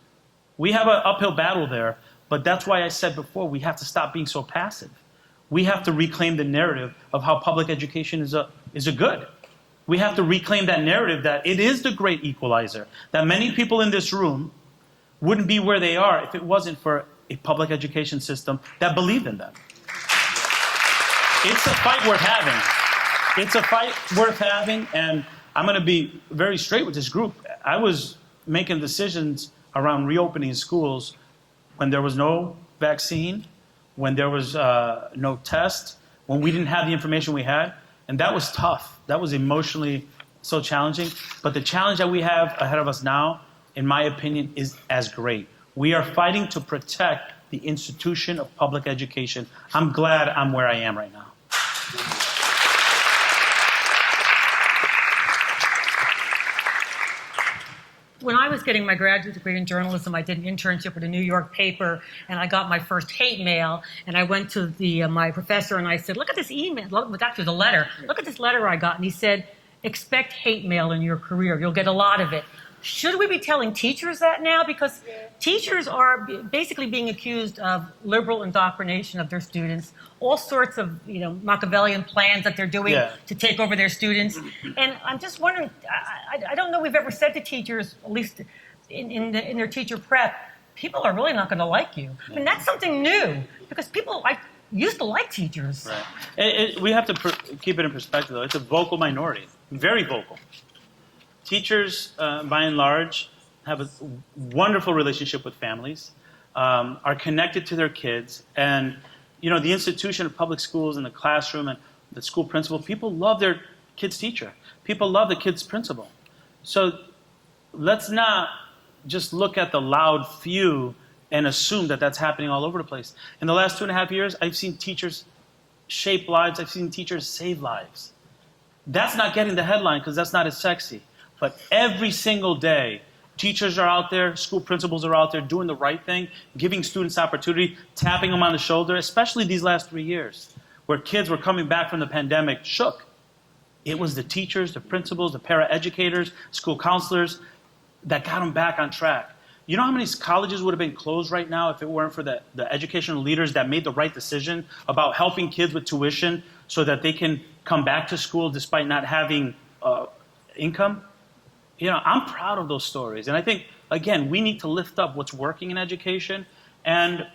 We have an uphill battle there, but that's why I said before, we have to stop being so passive. We have to reclaim the narrative of how public education is a good. We have to reclaim that narrative that it is the great equalizer, that many people in this room wouldn't be where they are if it wasn't for a public education system that believed in them. It's a fight worth having. It's a fight worth having, and I'm going to be very straight with this group. I was making decisions around reopening schools when there was no vaccine, when there was no test, when we didn't have the information we had, and that was tough. That was emotionally so challenging. But the challenge that we have ahead of us now, in my opinion, is as great. We are fighting to protect the institution of public education. I'm glad I'm where I am right now. When I was getting my graduate degree in journalism, I did an internship at a New York paper, and I got my first hate mail. And I went to my professor and I said, "Look at this email." Actually, the letter. "Look at this letter I got." And he said, "Expect hate mail in your career. You'll get a lot of it." Should we be telling teachers that now? Because teachers are basically being accused of liberal indoctrination of their students, all sorts of Machiavellian plans that they're doing to take over their students. And I'm just wondering, I don't know we've ever said to teachers, at least in their teacher prep, people are really not going to like you. I mean, that's something new, because people used to like teachers. Right. We have to keep it in perspective, though. It's a vocal minority, very vocal. Teachers, by and large, have a wonderful relationship with families, are connected to their kids, and the institution of public schools and the classroom and the school principal, people love their kid's teacher. People love the kid's principal. So let's not just look at the loud few and assume that that's happening all over the place. In the last 2.5 years, I've seen teachers shape lives. I've seen teachers save lives. That's not getting the headline because that's not as sexy. But every single day, teachers are out there, school principals are out there doing the right thing, giving students opportunity, tapping them on the shoulder, especially these last 3 years, where kids were coming back from the pandemic shook. It was the teachers, the principals, the paraeducators, school counselors that got them back on track. You know how many colleges would have been closed right now if it weren't for the educational leaders that made the right decision about helping kids with tuition so that they can come back to school despite not having income? I'm proud of those stories. And I think, again, we need to lift up what's working in education. And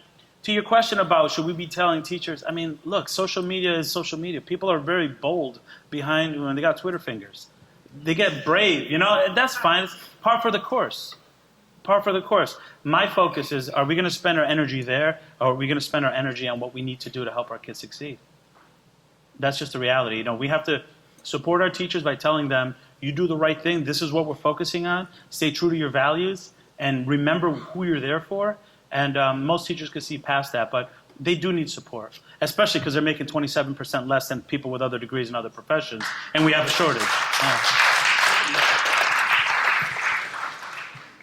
to your question about should we be telling teachers, I mean, look, social media is social media. People are very bold behind when they got Twitter fingers. They get brave, that's fine. It's par for the course. Par for the course. My focus is, are we going to spend our energy there, or are we going to spend our energy on what we need to do to help our kids succeed? That's just the reality. We have to support our teachers by telling them, you do the right thing. This is what we're focusing on. Stay true to your values and remember who you're there for. And most teachers could see past that, but they do need support, especially because they're making 27% less than people with other degrees in other professions, and we have a shortage.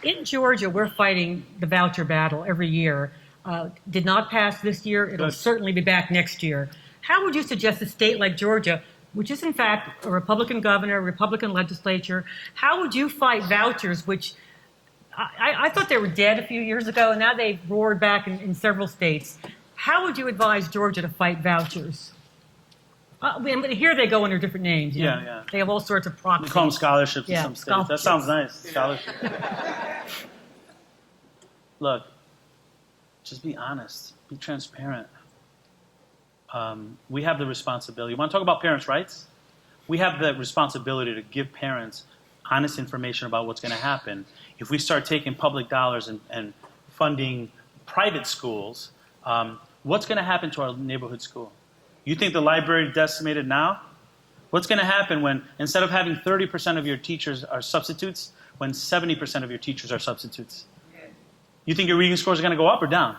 In Georgia, we're fighting the voucher battle every year. Did not pass this year. It'll certainly be back next year. How would you suggest a state like Georgia, which is in fact a Republican governor, a Republican legislature, how would you fight vouchers, which I thought they were dead a few years ago, and now they've roared back in several states. How would you advise Georgia to fight vouchers? Here they go under different names. Yeah. They have all sorts of proxies. We call them scholarships in some states. That sounds nice, scholarship. Look, just be honest. Be transparent. We have the responsibility. You want to talk about parents' rights? We have the responsibility to give parents honest information about what's going to happen. If we start taking public dollars and funding private schools, what's going to happen to our neighborhood school? You think the library is decimated now? What's going to happen when instead of having 30% of your teachers are substitutes, when 70% of your teachers are substitutes? You think your reading scores are going to go up or down?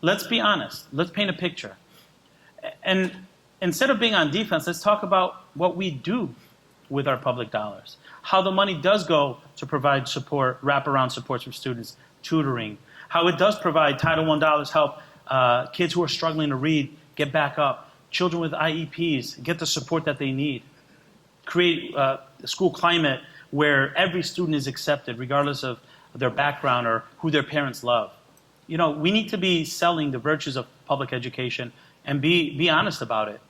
Let's be honest. Let's paint a picture. And instead of being on defense, let's talk about what we do with our public dollars. How the money does go to provide support, wraparound supports for students, tutoring. how it does provide Title I dollars help kids who are struggling to read get back up, children with IEPs get the support that they need, create a school climate where every student is accepted regardless of their background or who their parents love. You know, we need to be selling the virtues of public education and be honest about it.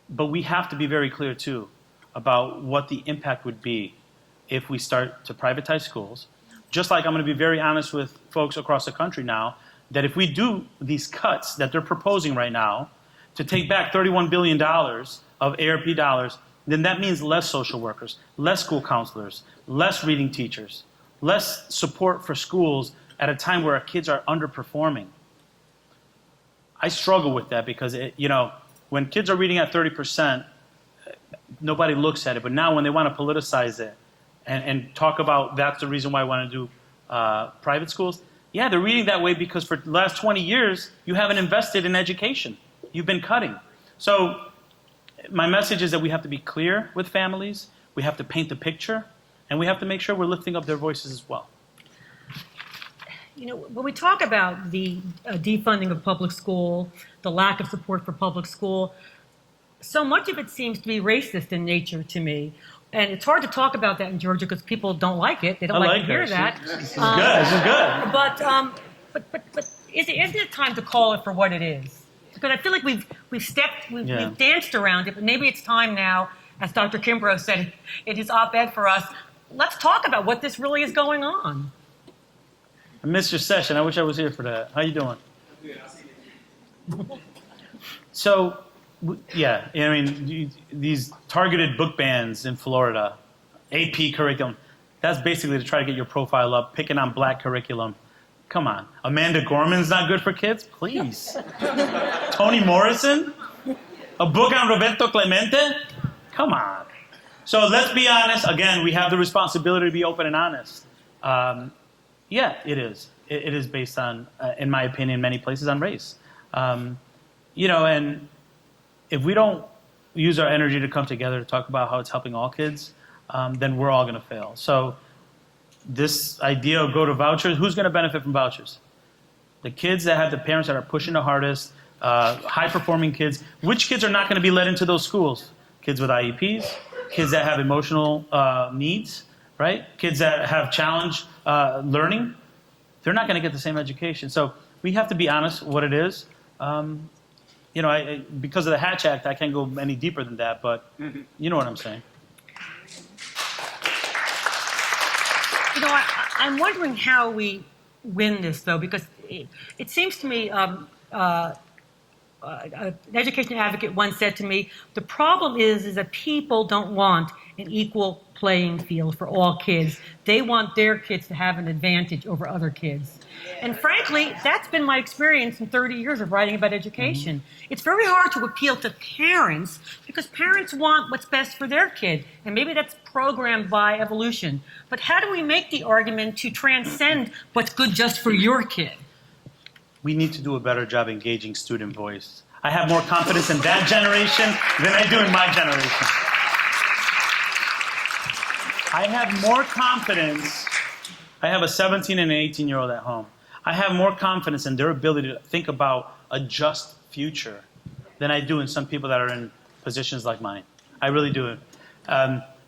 But we have to be very clear, too, about what the impact would be if we start to privatize schools. Just like I'm going to be very honest with folks across the country now, that if we do these cuts that they're proposing right now to take back $31 billion of ARP dollars, then that means less social workers, less school counselors, less reading teachers, less support for schools at a time where our kids are underperforming. I struggle with that because, when kids are reading at 30%, nobody looks at it. But now when they want to politicize it and talk about that's the reason why I want to do private schools, yeah, they're reading that way because for the last 20 years, you haven't invested in education. You've been cutting. So my message is that we have to be clear with families, we have to paint the picture, and we have to make sure we're lifting up their voices as well. You know, when we talk about the defunding of public school, the lack of support for public school, so much of it seems to be racist in nature to me. And it's hard to talk about that in Georgia because people don't like it. They don't like to hear that. This is good. This is good. But isn't it time to call it for what it is? Because I feel like we've danced around it, but maybe it's time now, as Dr. Kimbrough said in his op-ed for us, let's talk about what this really is going on. I missed your session. I wish I was here for that. How you doing? So, yeah, I mean, these targeted book bans in Florida, AP curriculum, that's basically to try to get your profile up, picking on black curriculum. Come on. Amanda Gorman's not good for kids? Please. Toni Morrison? A book on Roberto Clemente? Come on. So let's be honest. Again, we have the responsibility to be open and honest. Yeah, it is. It is based on, in my opinion, many places on race. And if we don't use our energy to come together to talk about how it's helping all kids, then we're all going to fail. So this idea of go to vouchers, who's going to benefit from vouchers? The kids that have the parents that are pushing the hardest, high-performing kids. Which kids are not going to be let into those schools? Kids with IEPs, kids that have emotional needs, right? Kids that have challenge learning. They're not going to get the same education. So we have to be honest what it is. Because of the Hatch Act, I can't go any deeper than that, but you know what I'm saying. I'm wondering how we win this, though, because it seems to me, an education advocate once said to me, the problem is that people don't want an equal playing field for all kids. They want their kids to have an advantage over other kids. And frankly, that's been my experience in 30 years of writing about education. It's very hard to appeal to parents because parents want what's best for their kid. And maybe that's programmed by evolution. But how do we make the argument to transcend what's good just for your kid? We need to do a better job engaging student voice. I have more confidence in that generation than I do in my generation. I have more confidence. I have a 17 and an 18-year-old at home. I have more confidence in their ability to think about a just future than I do in some people that are in positions like mine. I really do.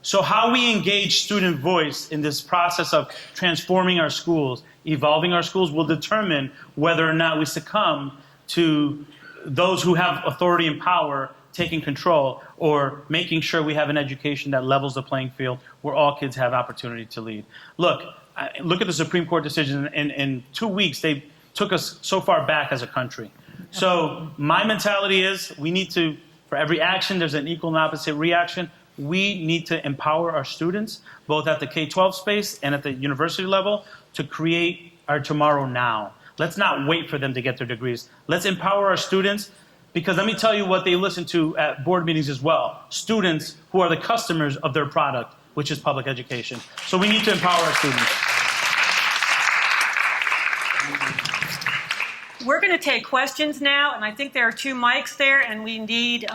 So how we engage student voice in this process of transforming our schools, evolving our schools, will determine whether or not we succumb to those who have authority and power taking control, or making sure we have an education that levels the playing field where all kids have opportunity to lead. Look at the Supreme Court decision. In 2 weeks, they took us so far back as a country. So my mentality is we need to, for every action, there's an equal and opposite reaction. We need to empower our students, both at the K-12 space and at the university level, to create our tomorrow now. Let's not wait for them to get their degrees. Let's empower our students, because let me tell you what they listen to at board meetings as well. Students who are the customers of their product, which is public education. So we need to empower our students. We're going to take questions now, and I think there are 2 mics there, and we need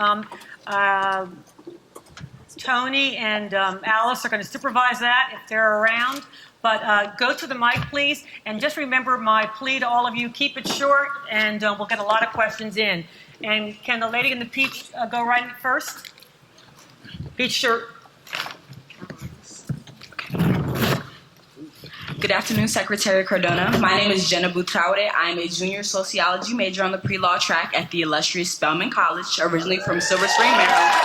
Tony and Alice are going to supervise that if they're around. But go to the mic, please. And just remember my plea to all of you, keep it short, and we'll get a lot of questions in. And can the lady in the peach go right in first? Peach shirt. Good afternoon, Secretary Cardona. My name is Jenna Boutraure. I'm a junior sociology major on the pre-law track at the illustrious Spelman College, originally from Silver Spring, Maryland.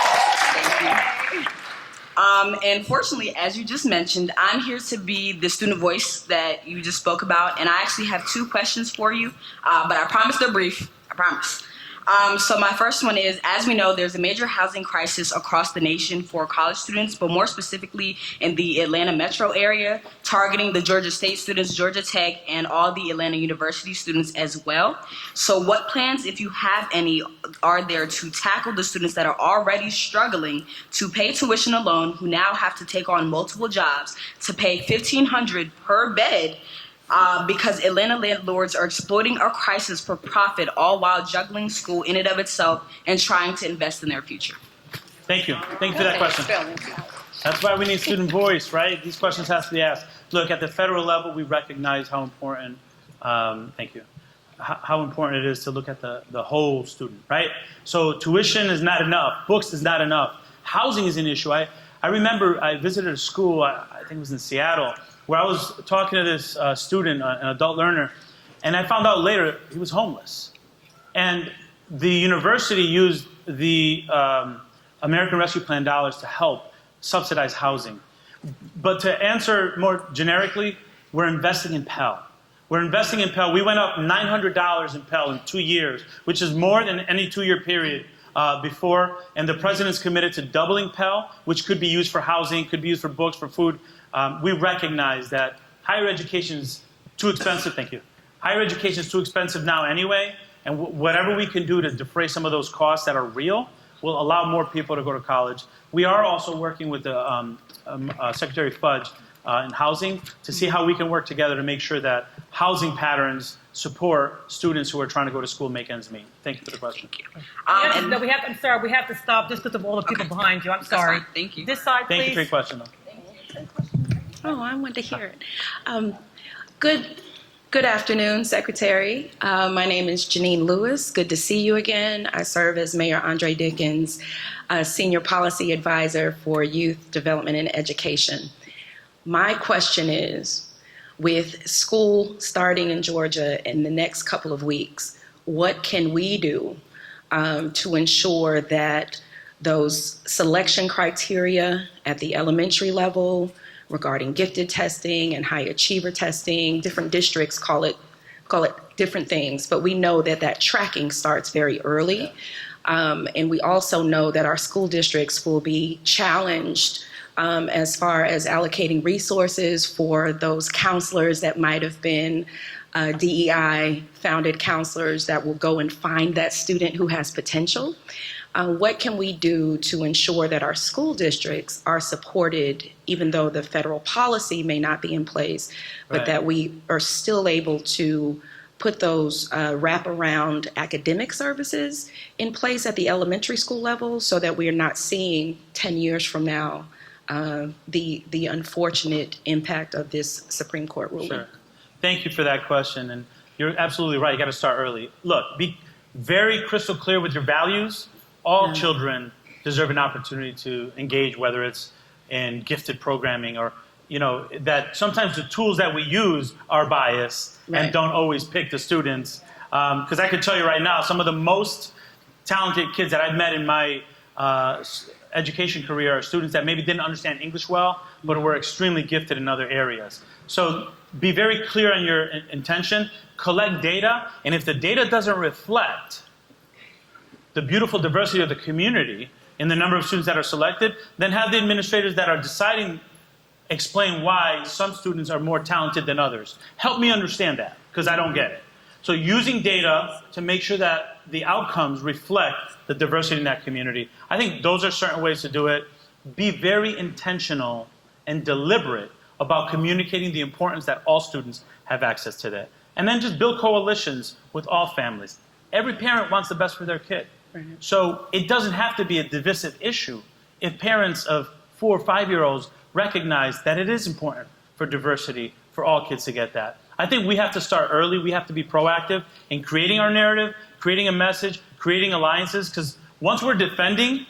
Thank you. And fortunately, as you just mentioned, I'm here to be the student voice that you just spoke about, and I actually have 2 questions for you, but I promise they're brief. I promise. So my first one is, as we know, there's a major housing crisis across the nation for college students, but more specifically in the Atlanta metro area, targeting the Georgia State students, Georgia Tech, and all the Atlanta University students as well. So what plans, if you have any, are there to tackle the students that are already struggling to pay tuition alone, who now have to take on multiple jobs to pay $1,500 per bed, because Atlanta landlords are exploiting our crisis for profit, all while juggling school in and of itself and trying to invest in their future? Thank you. Thank you for that question. That's why we need student voice, right? These questions have to be asked. Look, at the federal level, we recognize how important, thank you, how important it is to look at the whole student, right? So tuition is not enough. Books is not enough. Housing is an issue. I remember I visited a school, I think it was in Seattle, where I was talking to this student, an adult learner, and I found out later he was homeless. And the university used the American Rescue Plan dollars to help subsidize housing. But to answer more generically, we're investing in Pell. We're investing in Pell. We went up $900 in Pell in 2 years, which is more than any 2-year period before. And the president's committed to doubling Pell, which could be used for housing, could be used for books, for food. We recognize that higher education is too expensive. Thank you. Higher education is too expensive now anyway, and whatever we can do to defray some of those costs that are real will allow more people to go to college. We are also working with the Secretary Fudge in housing to see how we can work together to make sure that housing patterns support students who are trying to go to school and make ends meet. Thank you for the question. Thank you. I'm sorry, we have to stop just because of all the people behind you. I'm sorry. Thank you. This side, please. Thank you for your question, though. Oh, I wanted to hear it. Good afternoon, Secretary. My name is Janine Lewis. Good to see you again. I serve as Mayor Andre Dickens' Senior Policy Advisor for Youth Development and Education. My question is, with school starting in Georgia in the next couple of weeks, what can we do to ensure that those selection criteria at the elementary level regarding gifted testing and high achiever testing, different districts call it different things, but we know that tracking starts very early. And we also know that our school districts will be challenged as far as allocating resources for those counselors that might have been DEI-founded counselors that will go and find that student who has potential. What can we do to ensure that our school districts are supported, even though the federal policy may not be in place, but Right. that we are still able to put those wraparound academic services in place at the elementary school level so that we are not seeing 10 years from now the unfortunate impact of this Supreme Court ruling? Sure. Thank you for that question. And you're absolutely right. You got to start early. Look, be very crystal clear with your values. All children deserve an opportunity to engage, whether it's in gifted programming or, that sometimes the tools that we use are biased and don't always pick the students. Because I could tell you right now, some of the most talented kids that I've met in my education career are students that maybe didn't understand English well, but were extremely gifted in other areas. So be very clear on your intention, collect data, and if the data doesn't reflect the beautiful diversity of the community in the number of students that are selected, then have the administrators that are deciding explain why some students are more talented than others. Help me understand that, because I don't get it. So using data to make sure that the outcomes reflect the diversity in that community. I think those are certain ways to do it. Be very intentional and deliberate about communicating the importance that all students have access to that. And then just build coalitions with all families. Every parent wants the best for their kid. So it doesn't have to be a divisive issue if parents of 4 or 5-year-olds recognize that it is important for diversity, for all kids to get that. I think we have to start early. We have to be proactive in creating our narrative, creating a message, creating alliances, because once we're defending,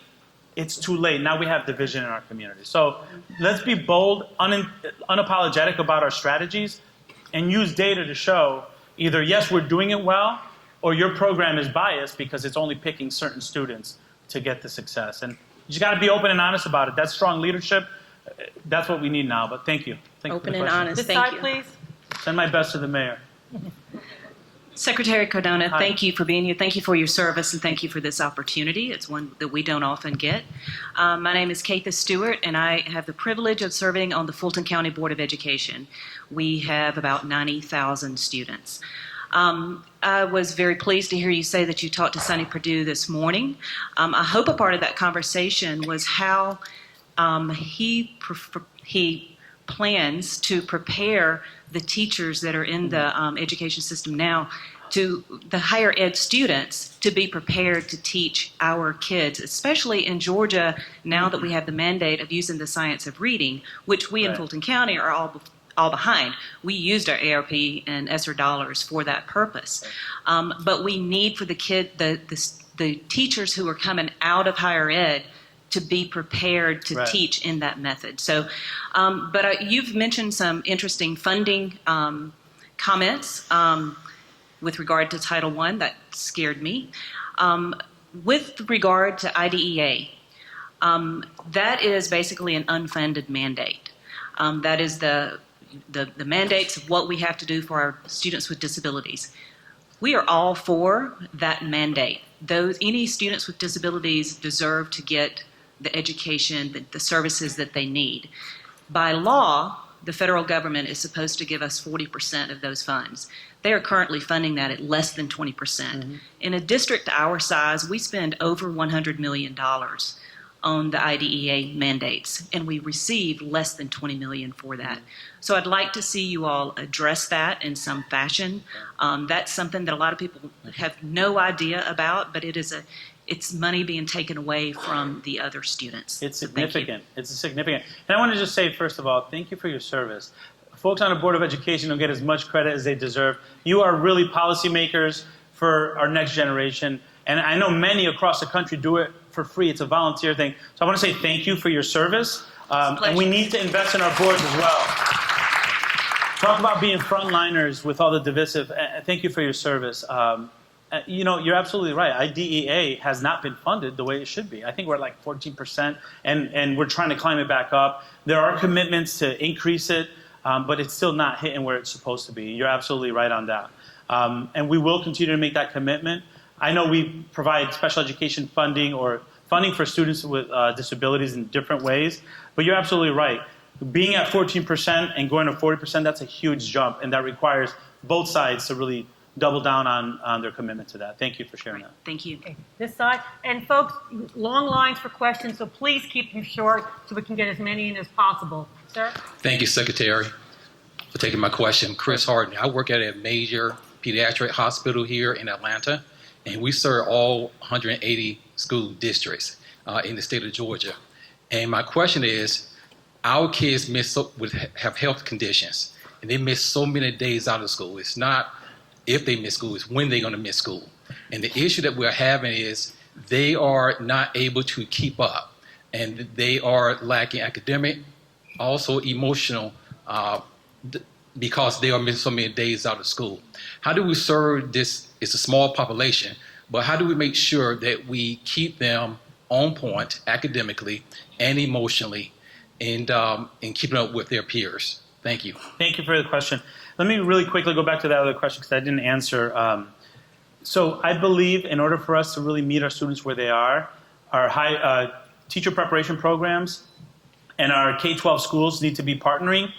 it's too late. Now we have division in our community. So let's be bold, unapologetic about our strategies, and use data to show either, yes, we're doing it well, or your program is biased because it's only picking certain students to get the success. And you just got to be open and honest about it. That's strong leadership. That's what we need now. But thank you. Thank you for the Open and question. honest. This Thank side, you. please. Send my best to the mayor. Secretary Cardona, Hi. thank you for being here. Thank you for your service, and thank you for this opportunity. It's one that we don't often get. My name is Katha Stewart, and I have the privilege of serving on the Fulton County Board of Education. We have about 90,000 students. I was very pleased to hear you say that you talked to Sonny Perdue this morning. I hope a part of that conversation was how he plans to prepare the teachers that are in the education system now, to the higher ed students, to be prepared to teach our kids, especially in Georgia, now that we have the mandate of using the science of reading, which we in Fulton County are all behind. We used our ARP and ESSER dollars for that purpose. But we need for the teachers who are coming out of higher ed to be prepared to teach in that method. So, but you've mentioned some interesting funding comments with regard to Title I. That scared me. With regard to IDEA, that is basically an unfunded mandate. That is the mandates of what we have to do for our students with disabilities. We are all for that mandate. Any students with disabilities deserve to get the education, the services that they need. By law, the federal government is supposed to give us 40% of those funds. They are currently funding that at less than 20%. Mm-hmm. In a district our size, we spend over $100 million on the IDEA mandates, and we receive less than $20 million for that. So I'd like to see you all address that in some fashion. That's something that a lot of people have no idea about, but it's money being taken away from the other students. It's significant. It's significant. And I want to just say, first of all, thank you for your service. Folks on the Board of Education don't get as much credit as they deserve. You are really policymakers for our next generation. And I know many across the country do it for free. It's a volunteer thing. So I want to say thank you for your service. And we need to invest in our boards as well. Talk about being frontliners with all the divisive. Thank you for your service. You're absolutely right. IDEA has not been funded the way it should be. I think we're at like 14%, and we're trying to climb it back up. There are commitments to increase it, but it's still not hitting where it's supposed to be. You're absolutely right on that. And we will continue to make that commitment. I know we provide special education funding or funding for students with disabilities in different ways, but you're absolutely right. Being at 14% and going to 40%, that's a huge jump, and that requires both sides to really double down on their commitment to that. Thank you for sharing that. Thank you. Okay, this side. And folks, long lines for questions, so please keep them short so we can get as many in as possible. Sir? Thank you, Secretary, for taking my question. Chris Harden. I work at a major pediatric hospital here in Atlanta, and we serve all 180 school districts in the state of Georgia. And my question is, our kids have health conditions, and they miss so many days out of school. It's not if they miss school, it's when they're going to miss school. And the issue that we're having is they are not able to keep up, and they are lacking academic, also emotional, because they are missing so many days out of school. How do we serve this? It's a small population, but how do we make sure that we keep them on point academically and emotionally, and keeping up with their peers? Thank you. Thank you for the question. Let me really quickly go back to that other question because I didn't answer. So I believe in order for us to really meet our students where they are, our high teacher preparation programs and our K-12 schools need to be partnering.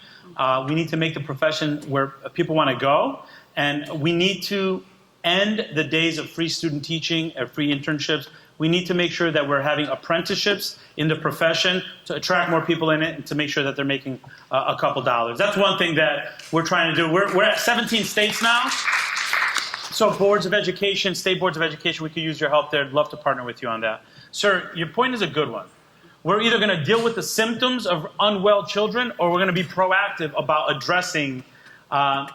We need to make the profession where people want to go, and we need to end the days of free student teaching or free internships. We need to make sure that we're having apprenticeships in the profession to attract more people in it and to make sure that they're making a couple dollars. That's one thing that we're trying to do. We're at 17 states now. So boards of education, state boards of education, we could use your help there. I'd love to partner with you on that. Sir, your point is a good one. We're either going to deal with the symptoms of unwell children, or we're going to be proactive about addressing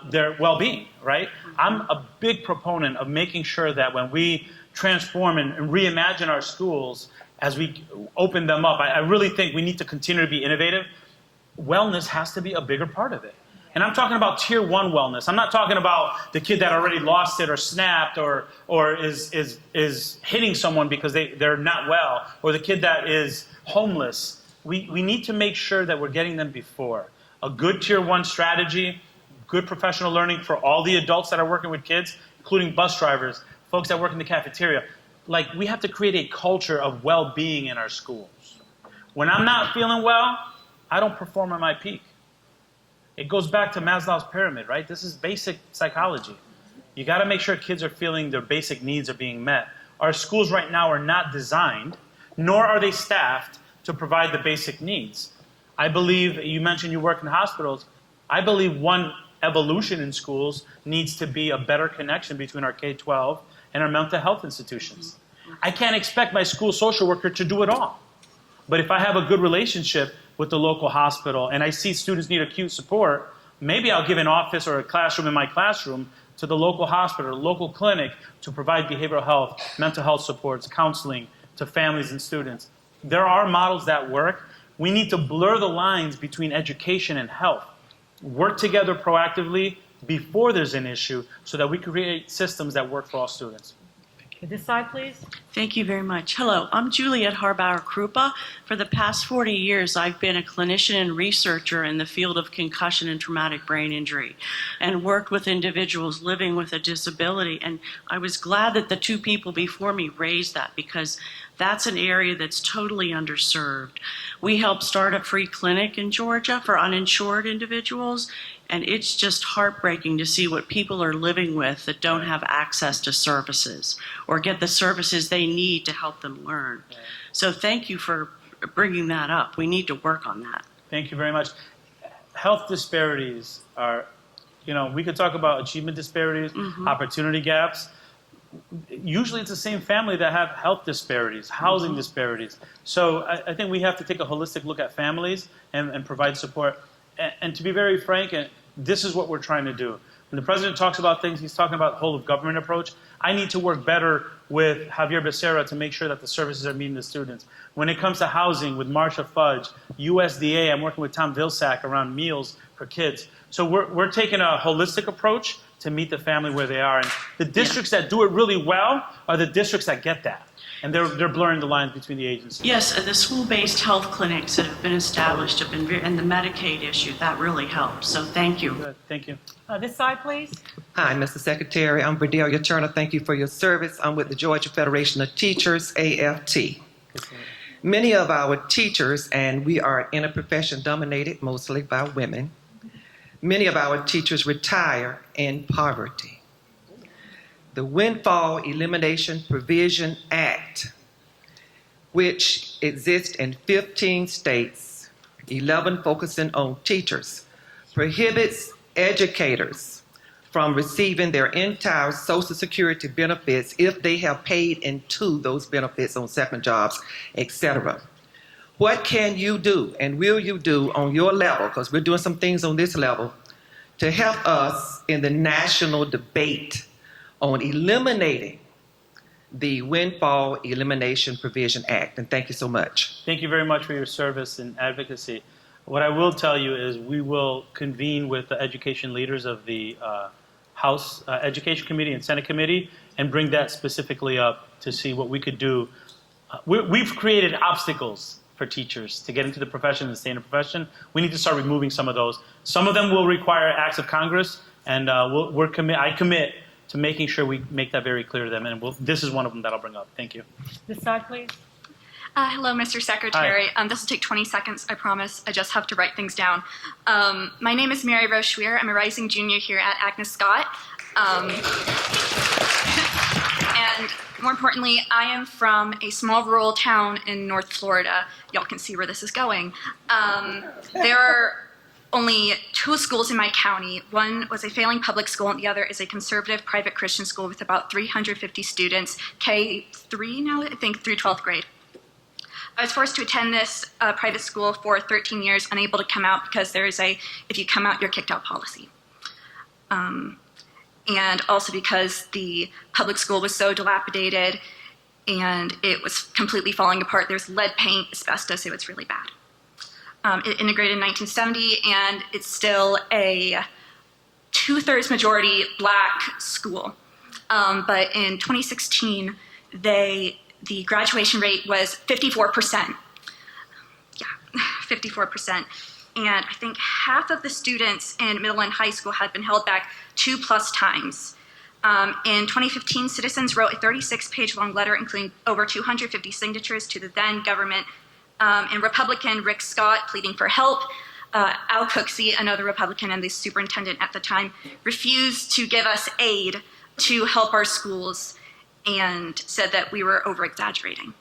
their well-being, right? I'm a big proponent of making sure that when we transform and reimagine our schools, as we open them up, I really think we need to continue to be innovative. Wellness has to be a bigger part of it. And I'm talking about tier 1 wellness. I'm not talking about the kid that already lost it or snapped or is hitting someone because they're not well, or the kid that is homeless. We need to make sure that we're getting them before. A good tier 1 strategy, good professional learning for all the adults that are working with kids, including bus drivers, folks that work in the cafeteria. Like, we have to create a culture of well-being in our schools. When I'm not feeling well, I don't perform at my peak. It goes back to Maslow's pyramid, right? This is basic psychology. You got to make sure kids are feeling their basic needs are being met. Our schools right now are not designed, nor are they staffed to provide the basic needs. I believe, you mentioned you work in hospitals, I believe one evolution in schools needs to be a better connection between our K-12 and our mental health institutions. I can't expect my school social worker to do it all. But if I have a good relationship with the local hospital and I see students need acute support, maybe I'll give an office or a classroom in my classroom to the local hospital, local clinic to provide behavioral health, mental health supports, counseling to families and students. There are models that work. We need to blur the lines between education and health. Work together proactively before there's an issue so that we create systems that work for all students. This side, please. Thank you very much. Hello, I'm Juliet Harbauer-Krupa. For the past 40 years, I've been a clinician and researcher in the field of concussion and traumatic brain injury and worked with individuals living with a disability. And I was glad that the two people before me raised that, because that's an area that's totally underserved. We helped start a free clinic in Georgia for uninsured individuals, and it's just heartbreaking to see what people are living with that don't have access to services or get the services they need to help them learn. So thank you for bringing that up. We need to work on that. Thank you very much. Health disparities are, we could talk about achievement disparities, opportunity gaps. Usually it's the same family that have health disparities, housing disparities. So I think we have to take a holistic look at families and provide support. And to be very frank, this is what we're trying to do. When the president talks about things, he's talking about the whole of government approach. I need to work better with Javier Becerra to make sure that the services are meeting the students. When it comes to housing, with Marsha Fudge, USDA, I'm working with Tom Vilsack around meals for kids. So we're taking a holistic approach to meet the family where they are. And the districts that do it really well are the districts that get that. And they're blurring the lines between the agencies. Yes, the school-based health clinics that have been established have been, and the Medicaid issue, that really helps. So thank you. Good. Thank you. This side, please. Hi, Mr. Secretary. I'm Verdelia Turner. Thank you for your service. I'm with the Georgia Federation of Teachers, AFT. Many of our teachers, and we are in a profession dominated mostly by women, many of our teachers retire in poverty. The Windfall Elimination Provision Act, which exists in 15 states, 11 focusing on teachers, prohibits educators from receiving their entire Social Security benefits if they have paid into those benefits on second jobs, etc. What can you do and will you do on your level, because we're doing some things on this level, to help us in the national debate on eliminating the Windfall Elimination Provision Act? And thank you so much. Thank you very much for your service and advocacy. What I will tell you is we will convene with the education leaders of the House Education Committee and Senate Committee and bring that specifically up to see what we could do. We've created obstacles for teachers to get into the profession and stay in the profession. We need to start removing some of those. Some of them will require acts of Congress, and I commit to making sure we make that very clear to them. And this is one of them that I'll bring up. Thank you. This side, please. Hello, Mr. Secretary. This will take 20 seconds, I promise. I just have to write things down. My name is Mary Rose Schweer. I'm a rising junior here at Agnes Scott. And more importantly, I am from a small rural town in North Florida. Y'all can see where this is going. There are only 2 schools in my county. One was a failing public school, and the other is a conservative private Christian school with about 350 students, K-3 now, I think, through 12th grade. I was forced to attend this private school for 13 years, unable to come out because there is a if you come out, you're kicked out policy. And also because the public school was so dilapidated and it was completely falling apart. There's lead paint, asbestos, it was really bad. It integrated in 1970, and it's still a 2/3 majority black school. But in 2016, the graduation rate was 54%. Yeah, 54%. And I think half of the students in middle and high school had been held back 2+ times. In 2015, citizens wrote a 36-page long letter, including over 250 signatures to the then government, and Republican Rick Scott pleading for help. Al Cooksey, another Republican and the superintendent at the time, refused to give us aid to help our schools and said that we were over-exaggerating.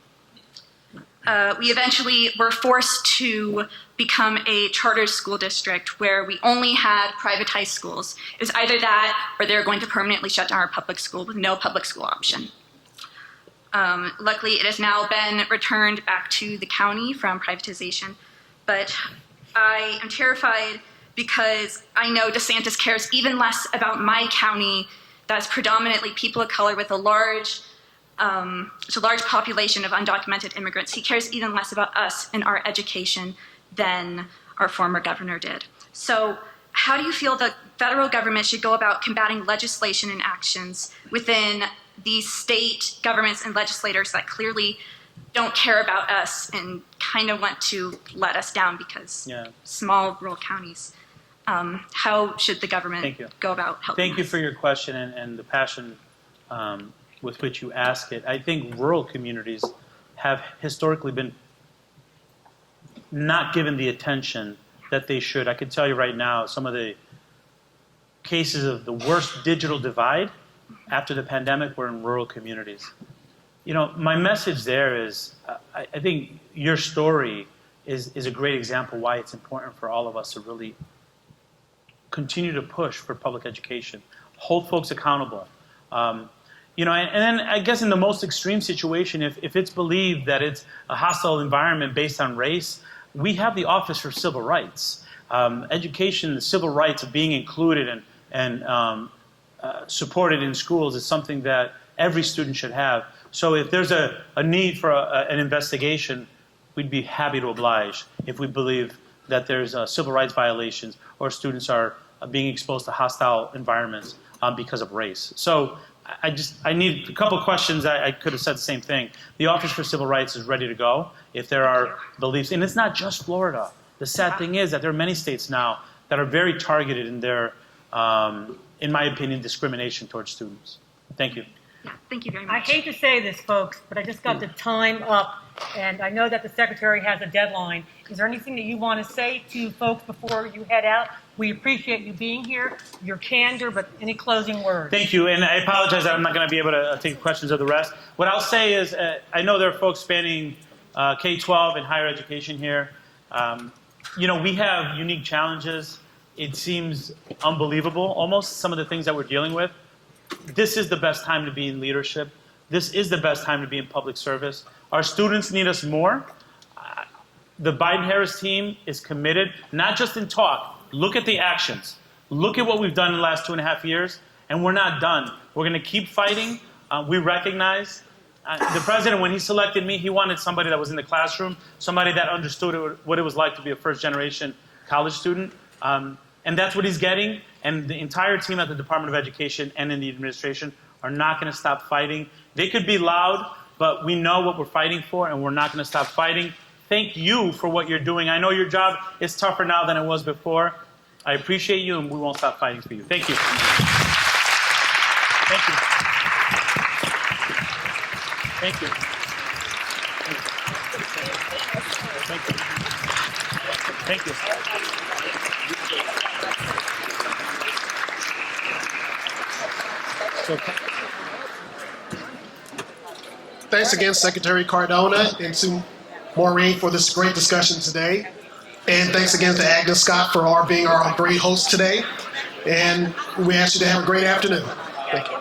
We eventually were forced to become a charter school district where we only had privatized schools. It was either that or they were going to permanently shut down our public school with no public school option. Luckily, it has now been returned back to the county from privatization, but I am terrified because I know DeSantis cares even less about my county that's predominantly people of color with a large population of undocumented immigrants. He cares even less about us and our education than our former governor did. So how do you feel the federal government should go about combating legislation and actions within these state governments and legislators that clearly don't care about us and kind of want to let us down because small rural counties? How should the government go about helping Thank you for your question and the passion with which you ask it. I think rural communities have historically been not given the attention that they should. I can tell you right now, some of the cases of the worst digital divide after the pandemic were in rural communities. You know, my message there is, I think your story is a great example why it's important for all of us to really continue to push for public education, hold folks accountable. You know, and then I guess in the most extreme situation, if it's believed that it's a hostile environment based on race, we have the Office for Civil Rights. Education, the civil rights of being included and supported in schools is something that every student should have. So if there's a need for an investigation, we'd be happy to oblige if we believe that there's civil rights violations or students are being exposed to hostile environments because of race. So I need a couple of questions. I could have said the same thing. The Office for Civil Rights is ready to go if there are beliefs. And it's not just Florida. The sad thing is that there are many states now that are very targeted in their, in my opinion, discrimination towards students. Thank you. Yeah, thank you very much. I hate to say this, folks, but I just got the time up, and I know that the Secretary has a deadline. Is there anything that you want to say to folks before you head out? We appreciate you being here, your candor, but any closing words? Thank you, and I apologize that I'm not going to be able to take questions of the rest. What I'll say is I know there are folks spanning K-12 and higher education here. You know, we have unique challenges. It seems unbelievable, almost, some of the things that we're dealing with. This is the best time to be in leadership. This is the best time to be in public service. Our students need us more. The Biden-Harris team is committed, not just in talk. Look at the actions. Look at what we've done in the last 2.5 years, and we're not done. We're going to keep fighting. We recognize the president, when he selected me, he wanted somebody that was in the classroom, somebody that understood what it was like to be a first-generation college student. And that's what he's getting. And the entire team at the Department of Education and in the administration are not going to stop fighting. They could be loud, but we know what we're fighting for, and we're not going to stop fighting. Thank you for what you're doing. I know your job is tougher now than it was before. I appreciate you, and we won't stop fighting for you. Thank you. Thank you. Thank you. Thank you. Thank you. Thanks again, Secretary Cardona, and to Maureen for this great discussion today. And thanks again to Agnes Scott for being our great host today. And we ask you to have a great afternoon. Thank you.